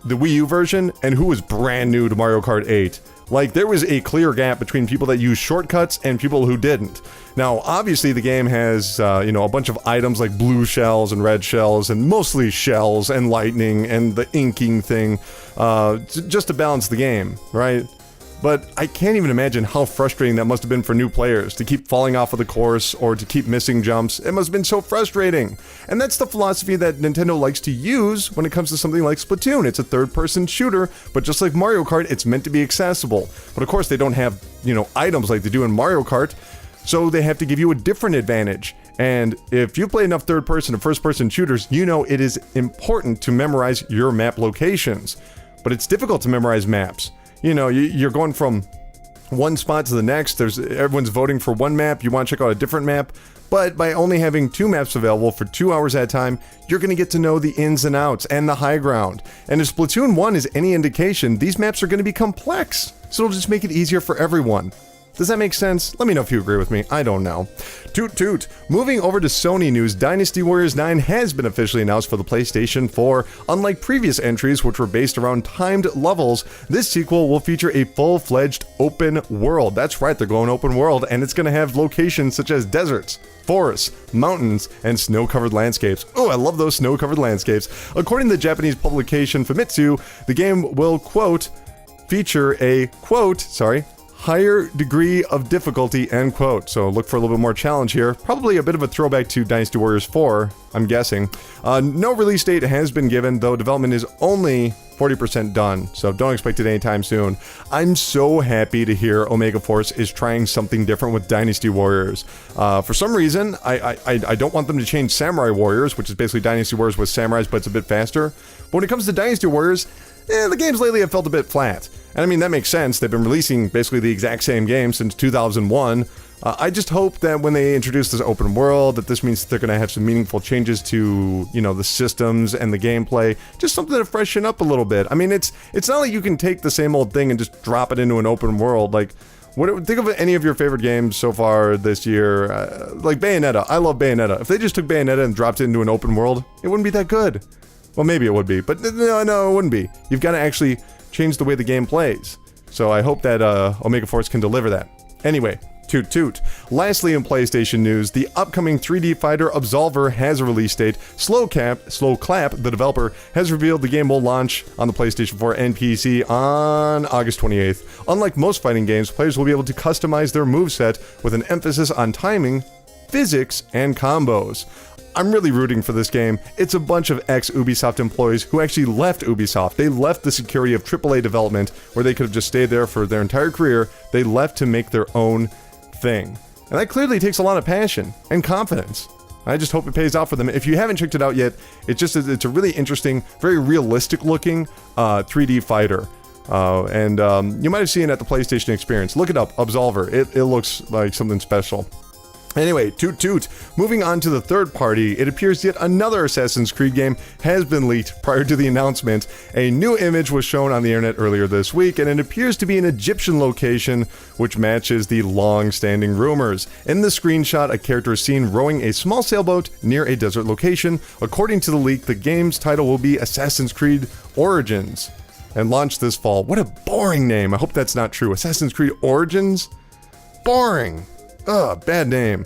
the Wii U version and who was brand new to Mario Kart 8. Like, there was a clear gap between people that used shortcuts and people who didn't. Now, obviously, the game has, a bunch of items like blue shells and red shells, and mostly shells and lightning and the inking thing, just to balance the game, right? But I can't even imagine how frustrating that must have been for new players, to keep falling off of the course or to keep missing jumps. It must have been so frustrating. And that's the philosophy that Nintendo likes to use when it comes to something like Splatoon. It's a third-person shooter, but just like Mario Kart, it's meant to be accessible. But of course, they don't have, items like they do in Mario Kart, so they have to give you a different advantage. And if you play enough third-person and first-person shooters, you know it is important to memorize your map locations. But it's difficult to memorize maps. You're going from one spot to the next. Everyone's voting for one map. You want to check out a different map. But by only having 2 maps available for 2 hours at a time, you're going to get to know the ins and outs and the high ground. And if Splatoon 1 is any indication, these maps are going to be complex. So it'll just make it easier for everyone. Does that make sense? Let me know if you agree with me. I don't know. Toot toot. Moving over to Sony news, Dynasty Warriors 9 has been officially announced for the PlayStation 4. Unlike previous entries, which were based around timed levels, this sequel will feature a full-fledged open world. That's right, they're going open world, and it's going to have locations such as deserts, forests, mountains, and snow-covered landscapes. Oh, I love those snow-covered landscapes. According to the Japanese publication Famitsu, the game will, quote, feature a, higher degree of difficulty, end quote. So look for a little bit more challenge here. Probably a bit of a throwback to Dynasty Warriors 4, I'm guessing. No release date has been given, though development is only 40% done, so don't expect it anytime soon. I'm so happy to hear Omega Force is trying something different with Dynasty Warriors. For some reason, I don't want them to change Samurai Warriors, which is basically Dynasty Warriors with samurais, but it's a bit faster. But when it comes to Dynasty Warriors, the games lately have felt a bit flat. And I mean, that makes sense. They've been releasing basically the exact same game since 2001. I just hope that when they introduce this open world, that this means that they're going to have some meaningful changes to, the systems and the gameplay. Just something to freshen up a little bit. I mean, it's not like you can take the same old thing and just drop it into an open world. Like, think of any of your favorite games so far this year. Like Bayonetta. I love Bayonetta. If they just took Bayonetta and dropped it into an open world, it wouldn't be that good. Well, maybe it would be, but no, it wouldn't be. You've got to actually change the way the game plays. So I hope that Omega Force can deliver that. Anyway, toot toot. Lastly, in PlayStation news, the upcoming 3D fighter Absolver has a release date. Slow Clap, the developer, has revealed the game will launch on the PlayStation 4 and PC on August 28th. Unlike most fighting games, players will be able to customize their moveset with an emphasis on timing, physics, and combos. I'm really rooting for this game. It's a bunch of ex-Ubisoft employees who actually left Ubisoft. They left the security of AAA development, where they could have just stayed there for their entire career. They left to make their own thing. And that clearly takes a lot of passion and confidence. I just hope it pays out for them. If you haven't checked it out yet, it's a really interesting, very realistic looking 3D fighter. You might have seen it at the PlayStation Experience. Look it up, Absolver. It looks like something special. Anyway, toot toot. Moving on to the third party, it appears yet another Assassin's Creed game has been leaked prior to the announcement. A new image was shown on the internet earlier this week, and it appears to be an Egyptian location, which matches the long-standing rumors. In the screenshot, a character is seen rowing a small sailboat near a desert location. According to the leak, the game's title will be Assassin's Creed Origins, and launch this fall. What a boring name. I hope that's not true. Assassin's Creed Origins? Boring. Ugh, bad name.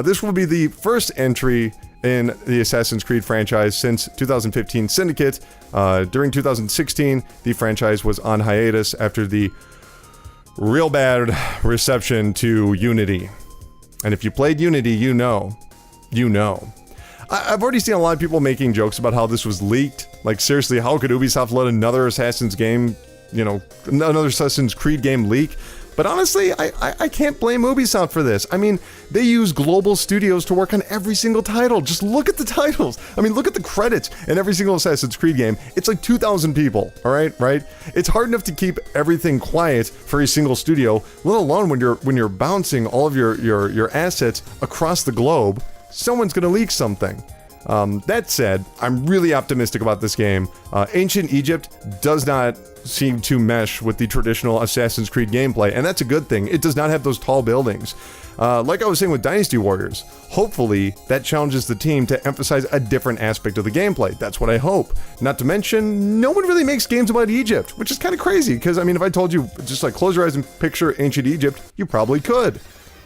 This will be the first entry in the Assassin's Creed franchise since 2015 Syndicate. During 2016, the franchise was on hiatus after the real bad reception to Unity. And if you played Unity, you know. I've already seen a lot of people making jokes about how this was leaked. Like, seriously, how could Ubisoft let another Assassin's game, another Assassin's Creed game leak? But honestly, I can't blame Ubisoft for this. I mean, they use global studios to work on every single title. Just look at the titles. I mean, look at the credits in every single Assassin's Creed game. It's like 2,000 people, all right? It's hard enough to keep everything quiet for a single studio, let alone when you're bouncing all of your assets across the globe. Someone's gonna leak something. That said, I'm really optimistic about this game. Ancient Egypt does not seem to mesh with the traditional Assassin's Creed gameplay, and that's a good thing. It does not have those tall buildings. Like I was saying with Dynasty Warriors, hopefully that challenges the team to emphasize a different aspect of the gameplay. That's what I hope. Not to mention, no one really makes games about Egypt, which is kind of crazy, because I mean, if I told you just like close your eyes and picture Ancient Egypt, you probably could.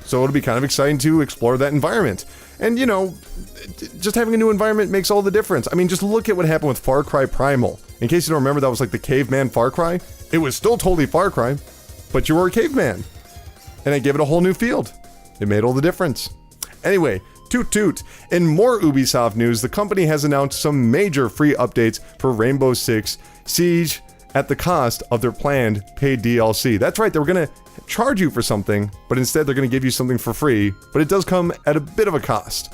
So it'll be kind of exciting to explore that environment. And, you know, just having a new environment makes all the difference. I mean, just look at what happened with Far Cry Primal. In case you don't remember, that was like the caveman Far Cry. It was still totally Far Cry, but you were a caveman. And I gave it a whole new field. It made all the difference. Anyway, toot toot. In more Ubisoft news, the company has announced some major free updates for Rainbow Six Siege at the cost of their planned paid DLC. That's right, they were going to charge you for something, but instead they're going to give you something for free, but it does come at a bit of a cost.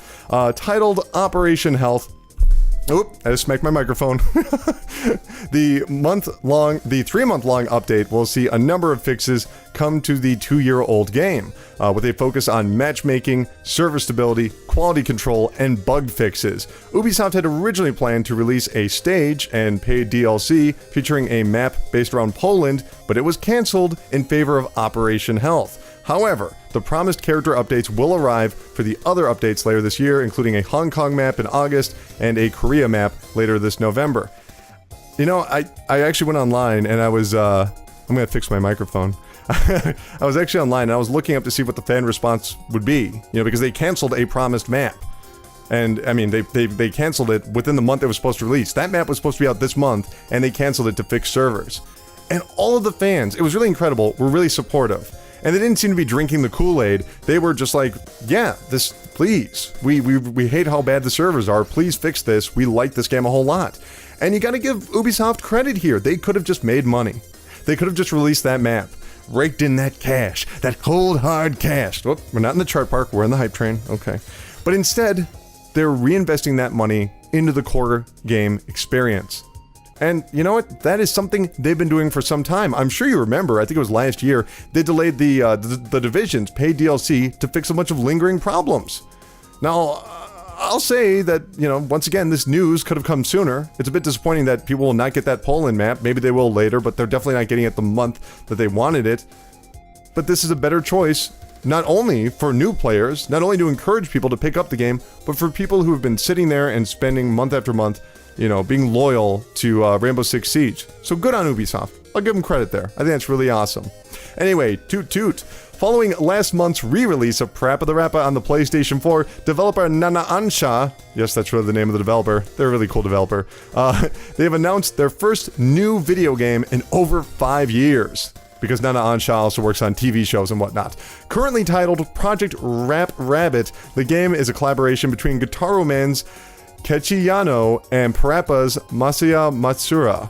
Titled Operation Health. Oop, I just smacked my microphone. The 3-month-long update will see a number of fixes come to the 2-year-old game, with a focus on matchmaking, server stability, quality control, and bug fixes. Ubisoft had originally planned to release a stage and paid DLC featuring a map based around Poland, but it was cancelled in favor of Operation Health. However, the promised character updates will arrive for the other updates later this year, including a Hong Kong map in August and a Korea map later this November. You know, I actually went online and I was, I'm gonna fix my microphone. I was actually online and I was looking up to see what the fan response would be, you know, because they canceled a promised map. And I mean, they canceled it within the month it was supposed to release. That map was supposed to be out this month and they canceled it to fix servers. And all of the fans, it was really incredible, were really supportive. And they didn't seem to be drinking the Kool-Aid. They were just like, yeah, this, please. We hate how bad the servers are. Please fix this. We like this game a whole lot. And you gotta give Ubisoft credit here. They could have just made money. They could have just released that map. Raked in that cash. That cold, hard cash. Oh, we're not in the chart park. We're in the hype train. Okay. But instead, they're reinvesting that money into the core game experience. And you know what? That is something they've been doing for some time. I'm sure you remember, I think it was last year, they delayed the Division's paid DLC to fix a bunch of lingering problems. Now, I'll say that, you know, once again, this news could have come sooner. It's a bit disappointing that people will not get that Poland map. Maybe they will later, but they're definitely not getting it the month that they wanted it. But this is a better choice, not only for new players, not only to encourage people to pick up the game, but for people who have been sitting there and spending month after month, you know, being loyal to Rainbow Six Siege. So good on Ubisoft. I'll give them credit there. I think that's really awesome. Anyway, toot toot. Following last month's re-release of Parappa the Rappa on the PlayStation 4, developer Nana Ansha, yes, that's really the name of the developer, they're a really cool developer, they've announced their first new video game in over 5 years. Because Nana Ansha also works on TV shows and whatnot. Currently titled Project Rap Rabbit, the game is a collaboration between Guitar Man's Kechi Yano and Parappa's Masaya Matsura.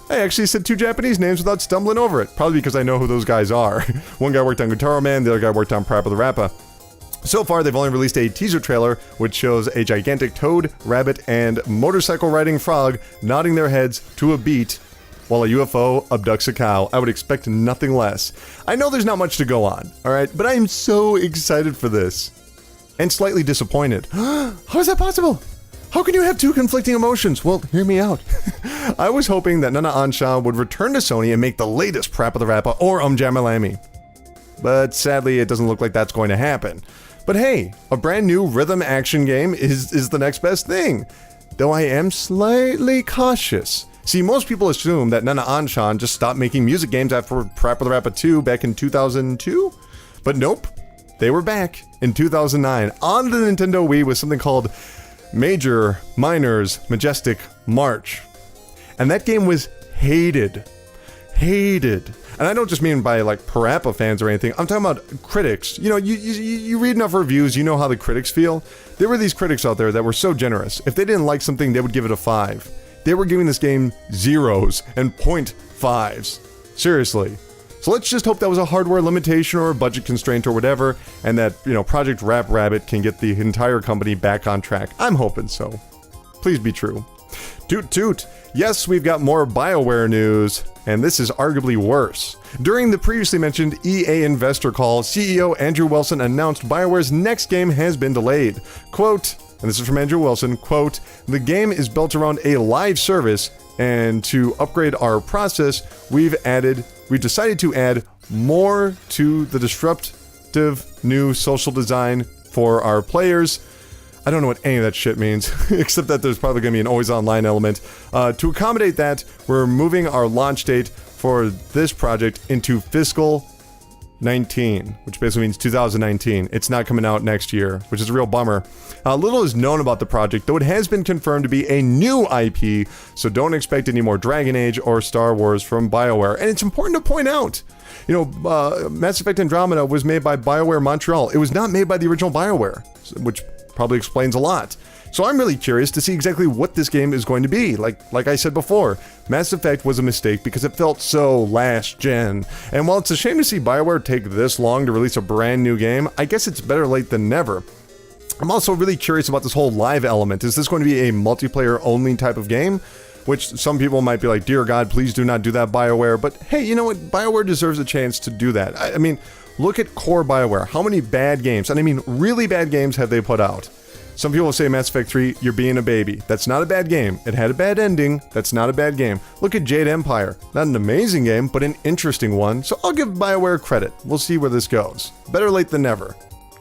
I actually said 2 Japanese names without stumbling over it, probably because I know who those guys are. One guy worked on Guitar Man, the other guy worked on Parappa the Rappa. So far, they've only released a teaser trailer, which shows a gigantic toad, rabbit, and motorcycle-riding frog nodding their heads to a beat while a UFO abducts a cow. I would expect nothing less. I know there's not much to go on, alright, but I am so excited for this. And slightly disappointed. How is that possible? How can you have 2 conflicting emotions? Well, hear me out. I was hoping that Nana Ansha would return to Sony and make the latest Parappa the Rappa or Jamalami. But sadly, it doesn't look like that's going to happen. But hey, a brand new rhythm action game is the next best thing. Though I am slightly cautious. See, most people assume that Nana Anshan just stopped making music games after Parappa the Rappa 2 back in 2002. But nope, they were back in 2009 on the Nintendo Wii with something called Major Minor's Majestic March. And that game was hated. Hated. And I don't just mean by like Parappa fans or anything. I'm talking about critics. You know, you read enough reviews, you know how the critics feel. There were these critics out there that were so generous. If they didn't like something, they would give it a 5. They were giving this game 0s and 0.5s. Seriously. So let's just hope that was a hardware limitation or a budget constraint or whatever, and that, Project Rap Rabbit can get the entire company back on track. I'm hoping so. Please be true. Toot toot. Yes, we've got more Bioware news, and this is arguably worse. During the previously mentioned EA investor call, CEO Andrew Wilson announced Bioware's next game has been delayed. Quote, and this is from Andrew Wilson, quote, "The game is built around a live service, and to upgrade our process, we've decided to add more to the disruptive new social design for our players." I don't know what any of that shit means, except that there's probably going to be an always online element. To accommodate that, we're moving our launch date for this project into fiscal 19, which basically means 2019. It's not coming out next year, which is a real bummer. Little is known about the project, though it has been confirmed to be a new IP, so don't expect any more Dragon Age or Star Wars from BioWare. And it's important to point out, Mass Effect Andromeda was made by BioWare Montreal. It was not made by the original BioWare, which probably explains a lot. So I'm really curious to see exactly what this game is going to be. Like I said before, Mass Effect was a mistake because it felt so last gen. And while it's a shame to see BioWare take this long to release a brand new game, I guess it's better late than never. I'm also really curious about this whole live element. Is this going to be a multiplayer only type of game? Which some people might be like, dear God, please do not do that, BioWare. But hey, you know what? BioWare deserves a chance to do that. I mean, look at core BioWare. How many bad games, and I mean really bad games, have they put out? Some people say Mass Effect 3, you're being a baby. That's not a bad game. It had a bad ending. That's not a bad game. Look at Jade Empire. Not an amazing game, but an interesting one. So I'll give BioWare credit. We'll see where this goes. Better late than never.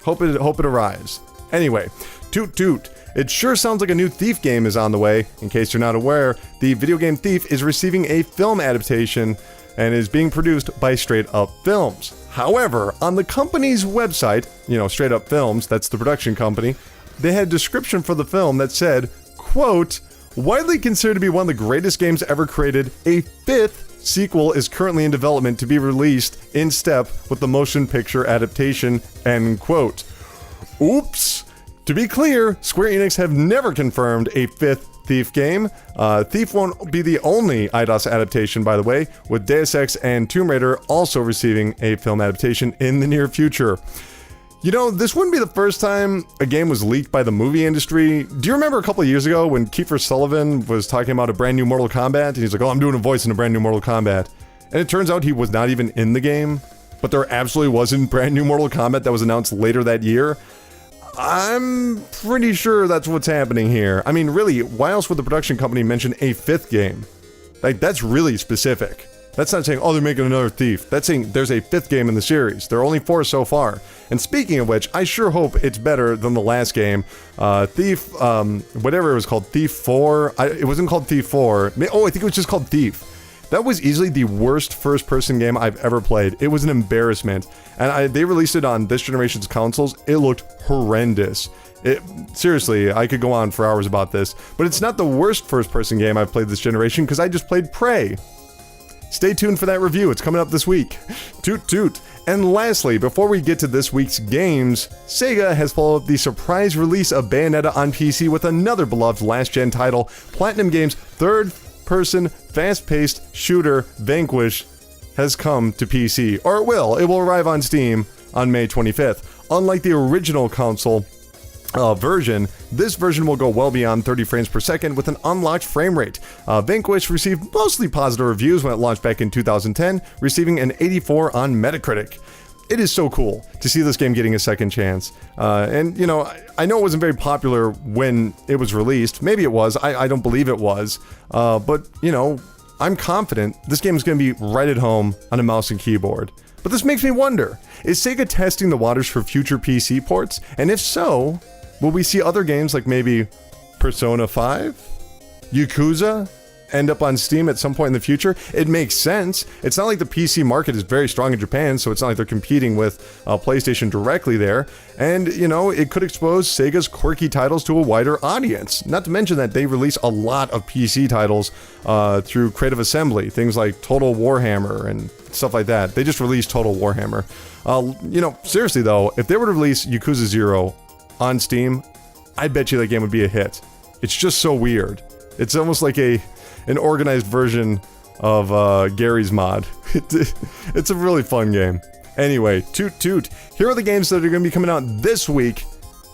Hope it arrives. Anyway, toot toot. It sure sounds like a new Thief game is on the way. In case you're not aware, the video game Thief is receiving a film adaptation and is being produced by Straight Up Films. However, on the company's website, Straight Up Films, that's the production company, they had a description for the film that said, quote, "Widely considered to be one of the greatest games ever created, a fifth sequel is currently in development to be released in step with the motion picture adaptation," end quote. Oops! To be clear, Square Enix have never confirmed a fifth Thief game. Thief won't be the only IDOS adaptation, by the way, with Deus Ex and Tomb Raider also receiving a film adaptation in the near future. This wouldn't be the first time a game was leaked by the movie industry. Do you remember a couple of years ago when Kiefer Sutherland was talking about a brand new Mortal Kombat? And he's like, oh, I'm doing a voice in a brand new Mortal Kombat. And it turns out he was not even in the game, but there absolutely wasn't brand new Mortal Kombat that was announced later that year. I'm pretty sure that's what's happening here. I mean, really, why else would the production company mention a fifth game? That's really specific. That's not saying, oh, they're making another Thief. That's saying there's a fifth game in the series. There are only 4 so far. And speaking of which, I sure hope it's better than the last game. Thief, whatever it was called, Thief 4. It wasn't called Thief 4. Oh, I think it was just called Thief. That was easily the worst first-person game I've ever played. It was an embarrassment. And they released it on this generation's consoles. It looked horrendous. Seriously, I could go on for hours about this. But it's not the worst first-person game I've played this generation, because I just played Prey. Stay tuned for that review. It's coming up this week. Toot toot. And lastly, before we get to this week's games, Sega has followed the surprise release of Bayonetta on PC with another beloved last-gen title. Platinum Games' third-person, fast-paced shooter, Vanquish, has come to PC. Or it will. It will arrive on Steam on May 25th. Unlike the original console version, this version will go well beyond 30 frames per second with an unlocked frame rate. Vanquish received mostly positive reviews when it launched back in 2010, receiving an 84 on Metacritic. It is so cool to see this game getting a second chance. And I know it wasn't very popular when it was released. Maybe it was. I don't believe it was. But I'm confident this game is going to be right at home on a mouse and keyboard. But this makes me wonder, is Sega testing the waters for future PC ports? And if so, will we see other games like maybe Persona 5? Yakuza? End up on Steam at some point in the future? It makes sense. It's not like the PC market is very strong in Japan, so it's not like they're competing with PlayStation directly there. And, it could expose Sega's quirky titles to a wider audience. Not to mention that they release a lot of PC titles through Creative Assembly, things like Total Warhammer and stuff like that. They just released Total Warhammer. Seriously though, if they were to release Yakuza 0 on Steam, I bet you that game would be a hit. It's just so weird. It's almost like an organized version of Gary's mod. It's a really fun game. Anyway, toot toot. Here are the games that are going to be coming out this week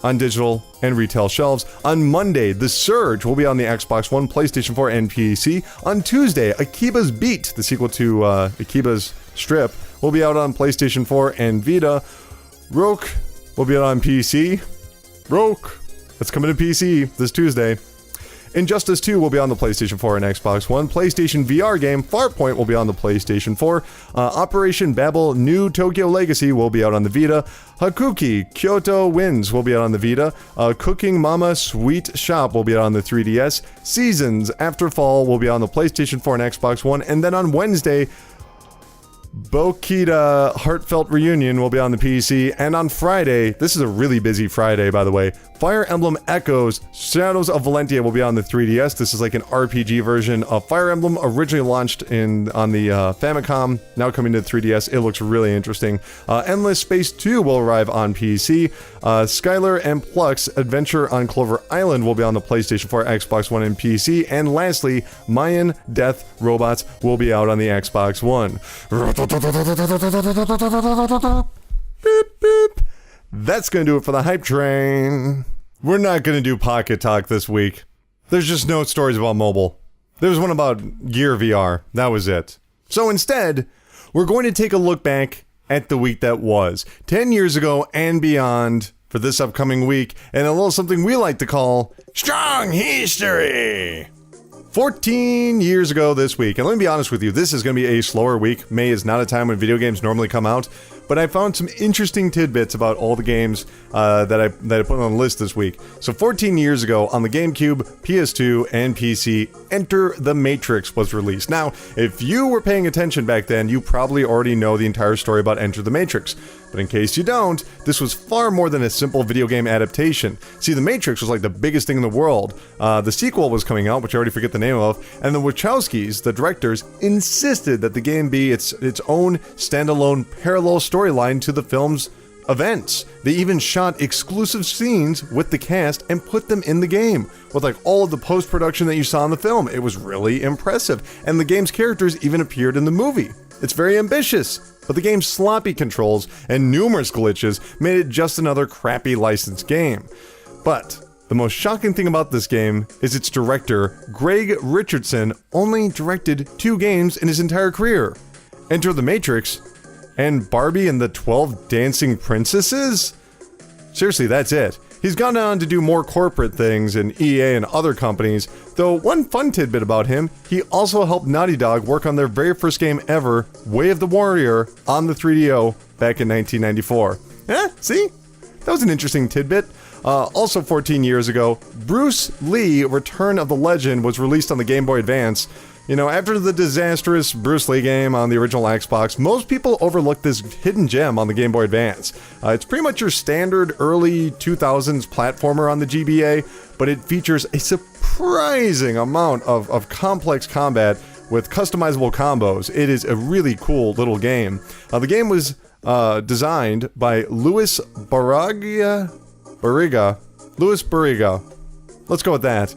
on digital and retail shelves. On Monday, The Surge will be on the Xbox One, PlayStation 4, and PC. On Tuesday, Akiba's Beat, the sequel to Akiba's Strip, will be out on PlayStation 4 and Vita. Roke will be out on PC. Roke! That's coming to PC this Tuesday. Injustice 2 will be on the PlayStation 4 and Xbox One. PlayStation VR game Farpoint will be on the PlayStation 4. Operation Babel New Tokyo Legacy will be out on the Vita. Hakuki Kyoto Winds will be out on the Vita. Cooking Mama Sweet Shop will be out on the 3DS. Seasons After Fall will be on the PlayStation 4 and Xbox One. And then on Wednesday, Bokita Heartfelt Reunion will be on the PC, and on Friday, this is a really busy Friday by the way, Fire Emblem Echoes Shadows of Valentia will be on the 3DS. This is like an RPG version of Fire Emblem, originally launched on the Famicom, now coming to the 3DS. It looks really interesting. Endless Space 2 will arrive on PC. Skylar and Plux Adventure on Clover Island will be on the PlayStation 4, Xbox One, and PC. And lastly, Mayan Death Robots will be out on the Xbox One. Beep, beep. That's going to do it for the hype train. We're not going to do Pocket Talk this week. There's just no stories about mobile. There was one about Gear VR. That was it. So instead, we're going to take a look back at the week that was, 10 years ago and beyond, for this upcoming week, and a little something we like to call Strong History. 14 years ago this week, and let me be honest with you, this is going to be a slower week. May is not a time when video games normally come out, but I found some interesting tidbits about all the games that I put on the list this week. So 14 years ago, on the GameCube, PS2, and PC, Enter the Matrix was released. Now, if you were paying attention back then, you probably already know the entire story about Enter the Matrix. But in case you don't, this was far more than a simple video game adaptation. See, The Matrix was like the biggest thing in the world. The sequel was coming out, which I already forget the name of, and the Wachowskis, the directors, insisted that the game be its own standalone parallel storyline to the film's events. They even shot exclusive scenes with the cast and put them in the game, with like all of the post-production that you saw in the film. It was really impressive, and the game's characters even appeared in the movie. It's very ambitious, but the game's sloppy controls and numerous glitches made it just another crappy licensed game. But the most shocking thing about this game is its director, Greg Richardson, only directed 2 games in his entire career: Enter the Matrix and Barbie and the 12 Dancing Princesses? Seriously, that's it. He's gone on to do more corporate things in EA and other companies, though one fun tidbit about him, he also helped Naughty Dog work on their very first game ever, Way of the Warrior, on the 3DO back in 1994. See? That was an interesting tidbit. Also 14 years ago, Bruce Lee Return of the Legend was released on the Game Boy Advance. You know, after the disastrous Bruce Lee game on the original Xbox, most people overlooked this hidden gem on the Game Boy Advance. It's pretty much your standard early 2000s platformer on the GBA, but it features a surprising amount of complex combat with customizable combos. It is a really cool little game. The game was designed by Louis Barriga. Louis Barriga. Let's go with that.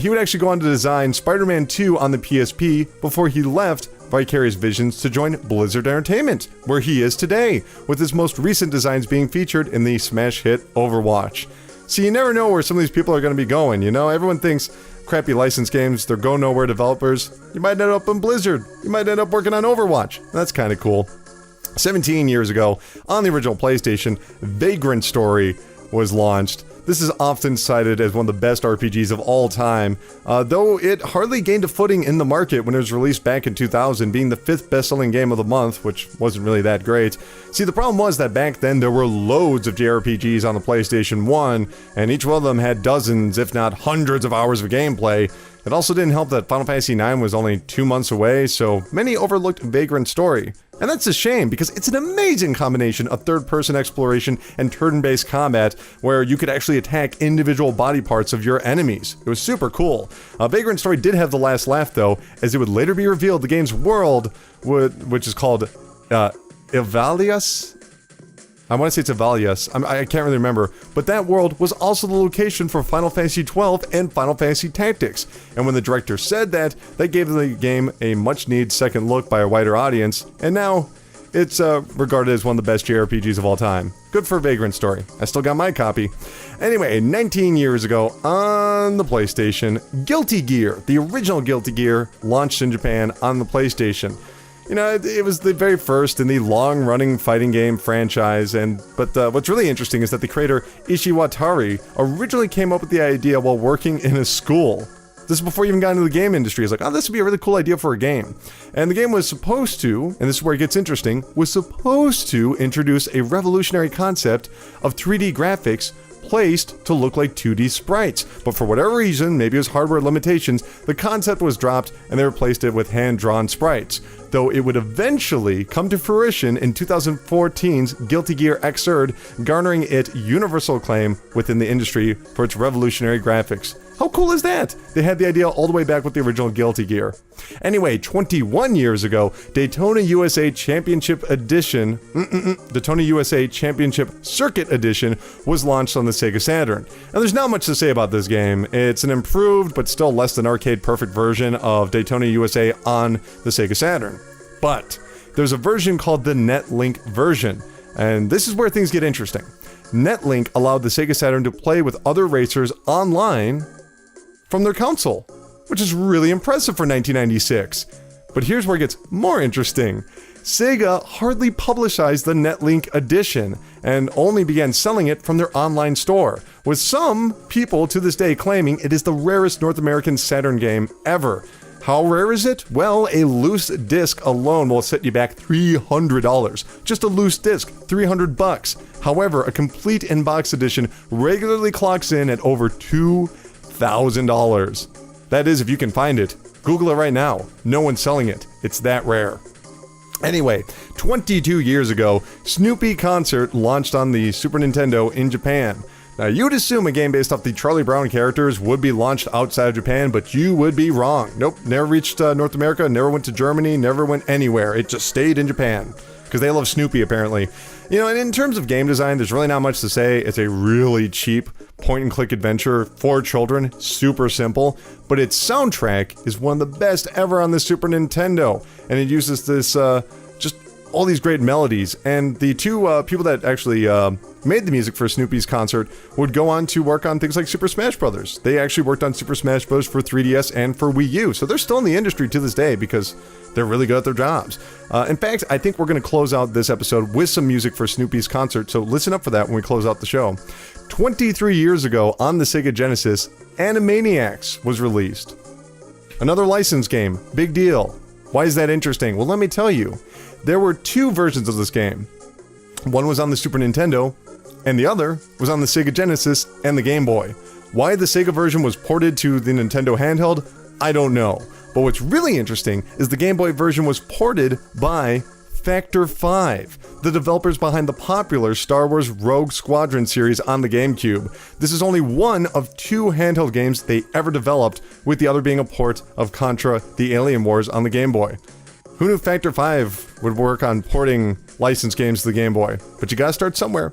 He would actually go on to design Spider-Man 2 on the PSP before he left Vicarious Visions to join Blizzard Entertainment, where he is today, with his most recent designs being featured in the smash hit Overwatch. So you never know where some of these people are going to be going, you know? Everyone thinks crappy licensed games, they're go-nowhere developers. You might end up in Blizzard. You might end up working on Overwatch. That's kind of cool. 17 years ago, on the original PlayStation, Vagrant Story was launched. This is often cited as one of the best RPGs of all time, though it hardly gained a footing in the market when it was released back in 2000, being the 5th best-selling game of the month, which wasn't really that great. See, the problem was that back then there were loads of JRPGs on the PlayStation 1, and each one of them had dozens, if not hundreds of hours of gameplay. It also didn't help that Final Fantasy IX was only 2 months away, so many overlooked Vagrant Story. And that's a shame, because it's an amazing combination of third-person exploration and turn-based combat, where you could actually attack individual body parts of your enemies. It was super cool. Vagrant Story did have the last laugh, though, as it would later be revealed the game's world, which is called Ivalius? I want to say it's Avalias. I can't really remember. But that world was also the location for Final Fantasy XII and Final Fantasy Tactics. And when the director said that gave the game a much-needed second look by a wider audience. And now it's regarded as one of the best JRPGs of all time. Good for Vagrant Story. I still got my copy. Anyway, 19 years ago on the PlayStation, Guilty Gear, the original Guilty Gear, launched in Japan on the PlayStation. You know, it was the very first in the long-running fighting game franchise, but what's really interesting is that the creator, Ishiwatari, originally came up with the idea while working in a school. This is before he even got into the game industry. He's like, oh, this would be a really cool idea for a game. And the game was supposed to, and this is where it gets interesting, was supposed to introduce a revolutionary concept of 3D graphics placed to look like 2D sprites. But for whatever reason, maybe it was hardware limitations, the concept was dropped and they replaced it with hand-drawn sprites. Though it would eventually come to fruition in 2014's Guilty Gear Xrd, garnering it universal acclaim within the industry for its revolutionary graphics. How cool is that? They had the idea all the way back with the original Guilty Gear. Anyway, 21 years ago, Daytona USA Championship Edition, Daytona USA Championship Circuit Edition was launched on the Sega Saturn. Now, there's not much to say about this game. It's an improved, but still less than arcade perfect version of Daytona USA on the Sega Saturn. But there's a version called the NetLink version, and this is where things get interesting. NetLink allowed the Sega Saturn to play with other racers online from their console, which is really impressive for 1996. But here's where it gets more interesting. Sega hardly publicized the NetLink edition and only began selling it from their online store, with some people to this day claiming it is the rarest North American Saturn game ever. How rare is it? Well, a loose disc alone will set you back $300. Just a loose disc, $300. However, a complete in-box edition regularly clocks in at over $2,000. That is, if you can find it. Google it right now. No one's selling it. It's that rare. Anyway, 22 years ago, Snoopy Concert launched on the Super Nintendo in Japan. Now, you'd assume a game based off the Charlie Brown characters would be launched outside of Japan, but you would be wrong. Nope, never reached North America, never went to Germany, never went anywhere. It just stayed in Japan, because they love Snoopy, apparently. You know, and in terms of game design, there's really not much to say. It's a really cheap point-and-click adventure for children, super simple, but its soundtrack is one of the best ever on the Super Nintendo, and it uses this, just all these great melodies, and the two people that actually made the music for Snoopy's concert would go on to work on things like Super Smash Bros. They actually worked on Super Smash Bros. For 3DS and for Wii U, so they're still in the industry to this day because they're really good at their jobs. In fact, I think we're going to close out this episode with some music for Snoopy's concert, so listen up for that when we close out the show. 23 years ago on the Sega Genesis, Animaniacs was released. Another licensed game, big deal. Why is that interesting? Well, let me tell you. There were two versions of this game. One was on the Super Nintendo, and the other was on the Sega Genesis and the Game Boy. Why the Sega version was ported to the Nintendo handheld, I don't know. But what's really interesting is the Game Boy version was ported by Factor 5, the developers behind the popular Star Wars Rogue Squadron series on the GameCube. This is only one of two handheld games they ever developed, with the other being a port of Contra: The Alien Wars on the Game Boy. Who knew Factor 5 would work on porting licensed games to the Game Boy? But you gotta start somewhere.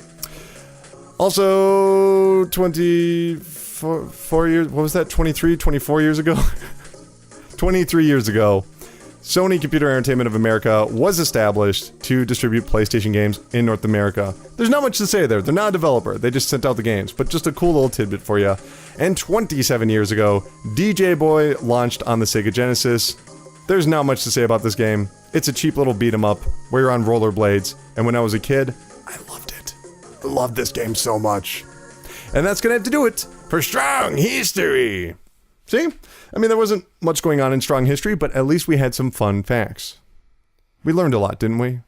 Also, 24 years, what was that, 24 years ago? 23 years ago, Sony Computer Entertainment of America was established to distribute PlayStation games in North America. There's not much to say there. They're not a developer. They just sent out the games, but just a cool little tidbit for you. And 27 years ago, DJ Boy launched on the Sega Genesis. There's not much to say about this game. It's a cheap little beat 'em up where you're on rollerblades, and when I was a kid, I loved it. I loved this game so much. And that's gonna have to do it for Strong History. See? I mean, there wasn't much going on in Strong History, but at least we had some fun facts. We learned a lot, didn't we?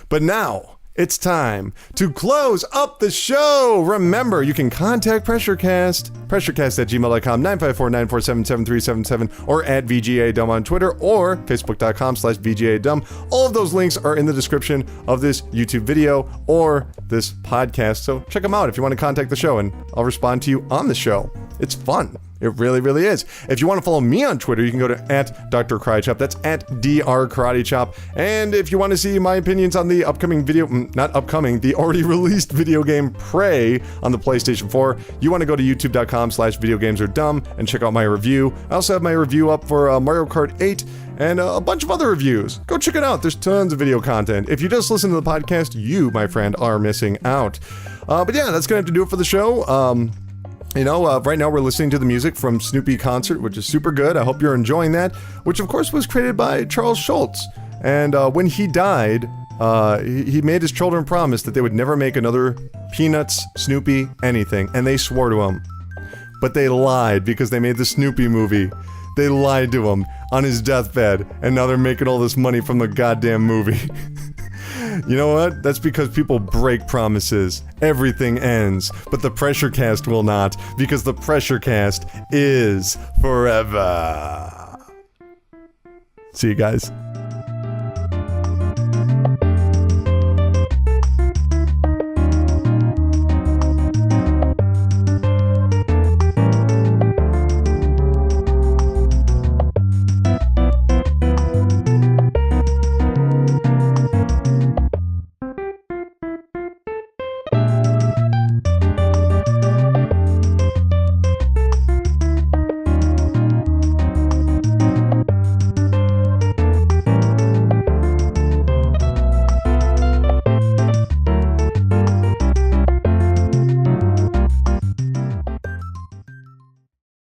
But now, it's time to close up the show. Remember, you can contact PRESSURECAST, pressurecast@gmail.com, 954-947-7377, or at VGADumb on Twitter, or facebook.com/VGADumb. All of those links are in the description of this YouTube video or this podcast, so check them out if you want to contact the show, and I'll respond to you on the show. It's fun. It really, really is. If you want to follow me on Twitter, you can go to @DrKarateChop. That's @DrKarateChop. And if you want to see my opinions on the upcoming the already released video game Prey on the PlayStation 4, you want to go to youtube.com/videogamesardumb and check out my review. I also have my review up for Mario Kart 8 and a bunch of other reviews. Go check it out. There's tons of video content. If you just listen to the podcast, you, my friend, are missing out. But yeah, that's going to have to do it for the show. Right now we're listening to the music from Snoopy Concert, which is super good. I hope you're enjoying that, which of course was created by Charles Schultz. And when he died, he made his children promise that they would never make another Peanuts, Snoopy, anything. And they swore to him. But they lied because they made the Snoopy movie. They lied to him on his deathbed, and now they're making all this money from the goddamn movie. You know what? That's because people break promises. Everything ends, but the PRESSURECAST will not, because the PRESSURECAST is forever. See you guys.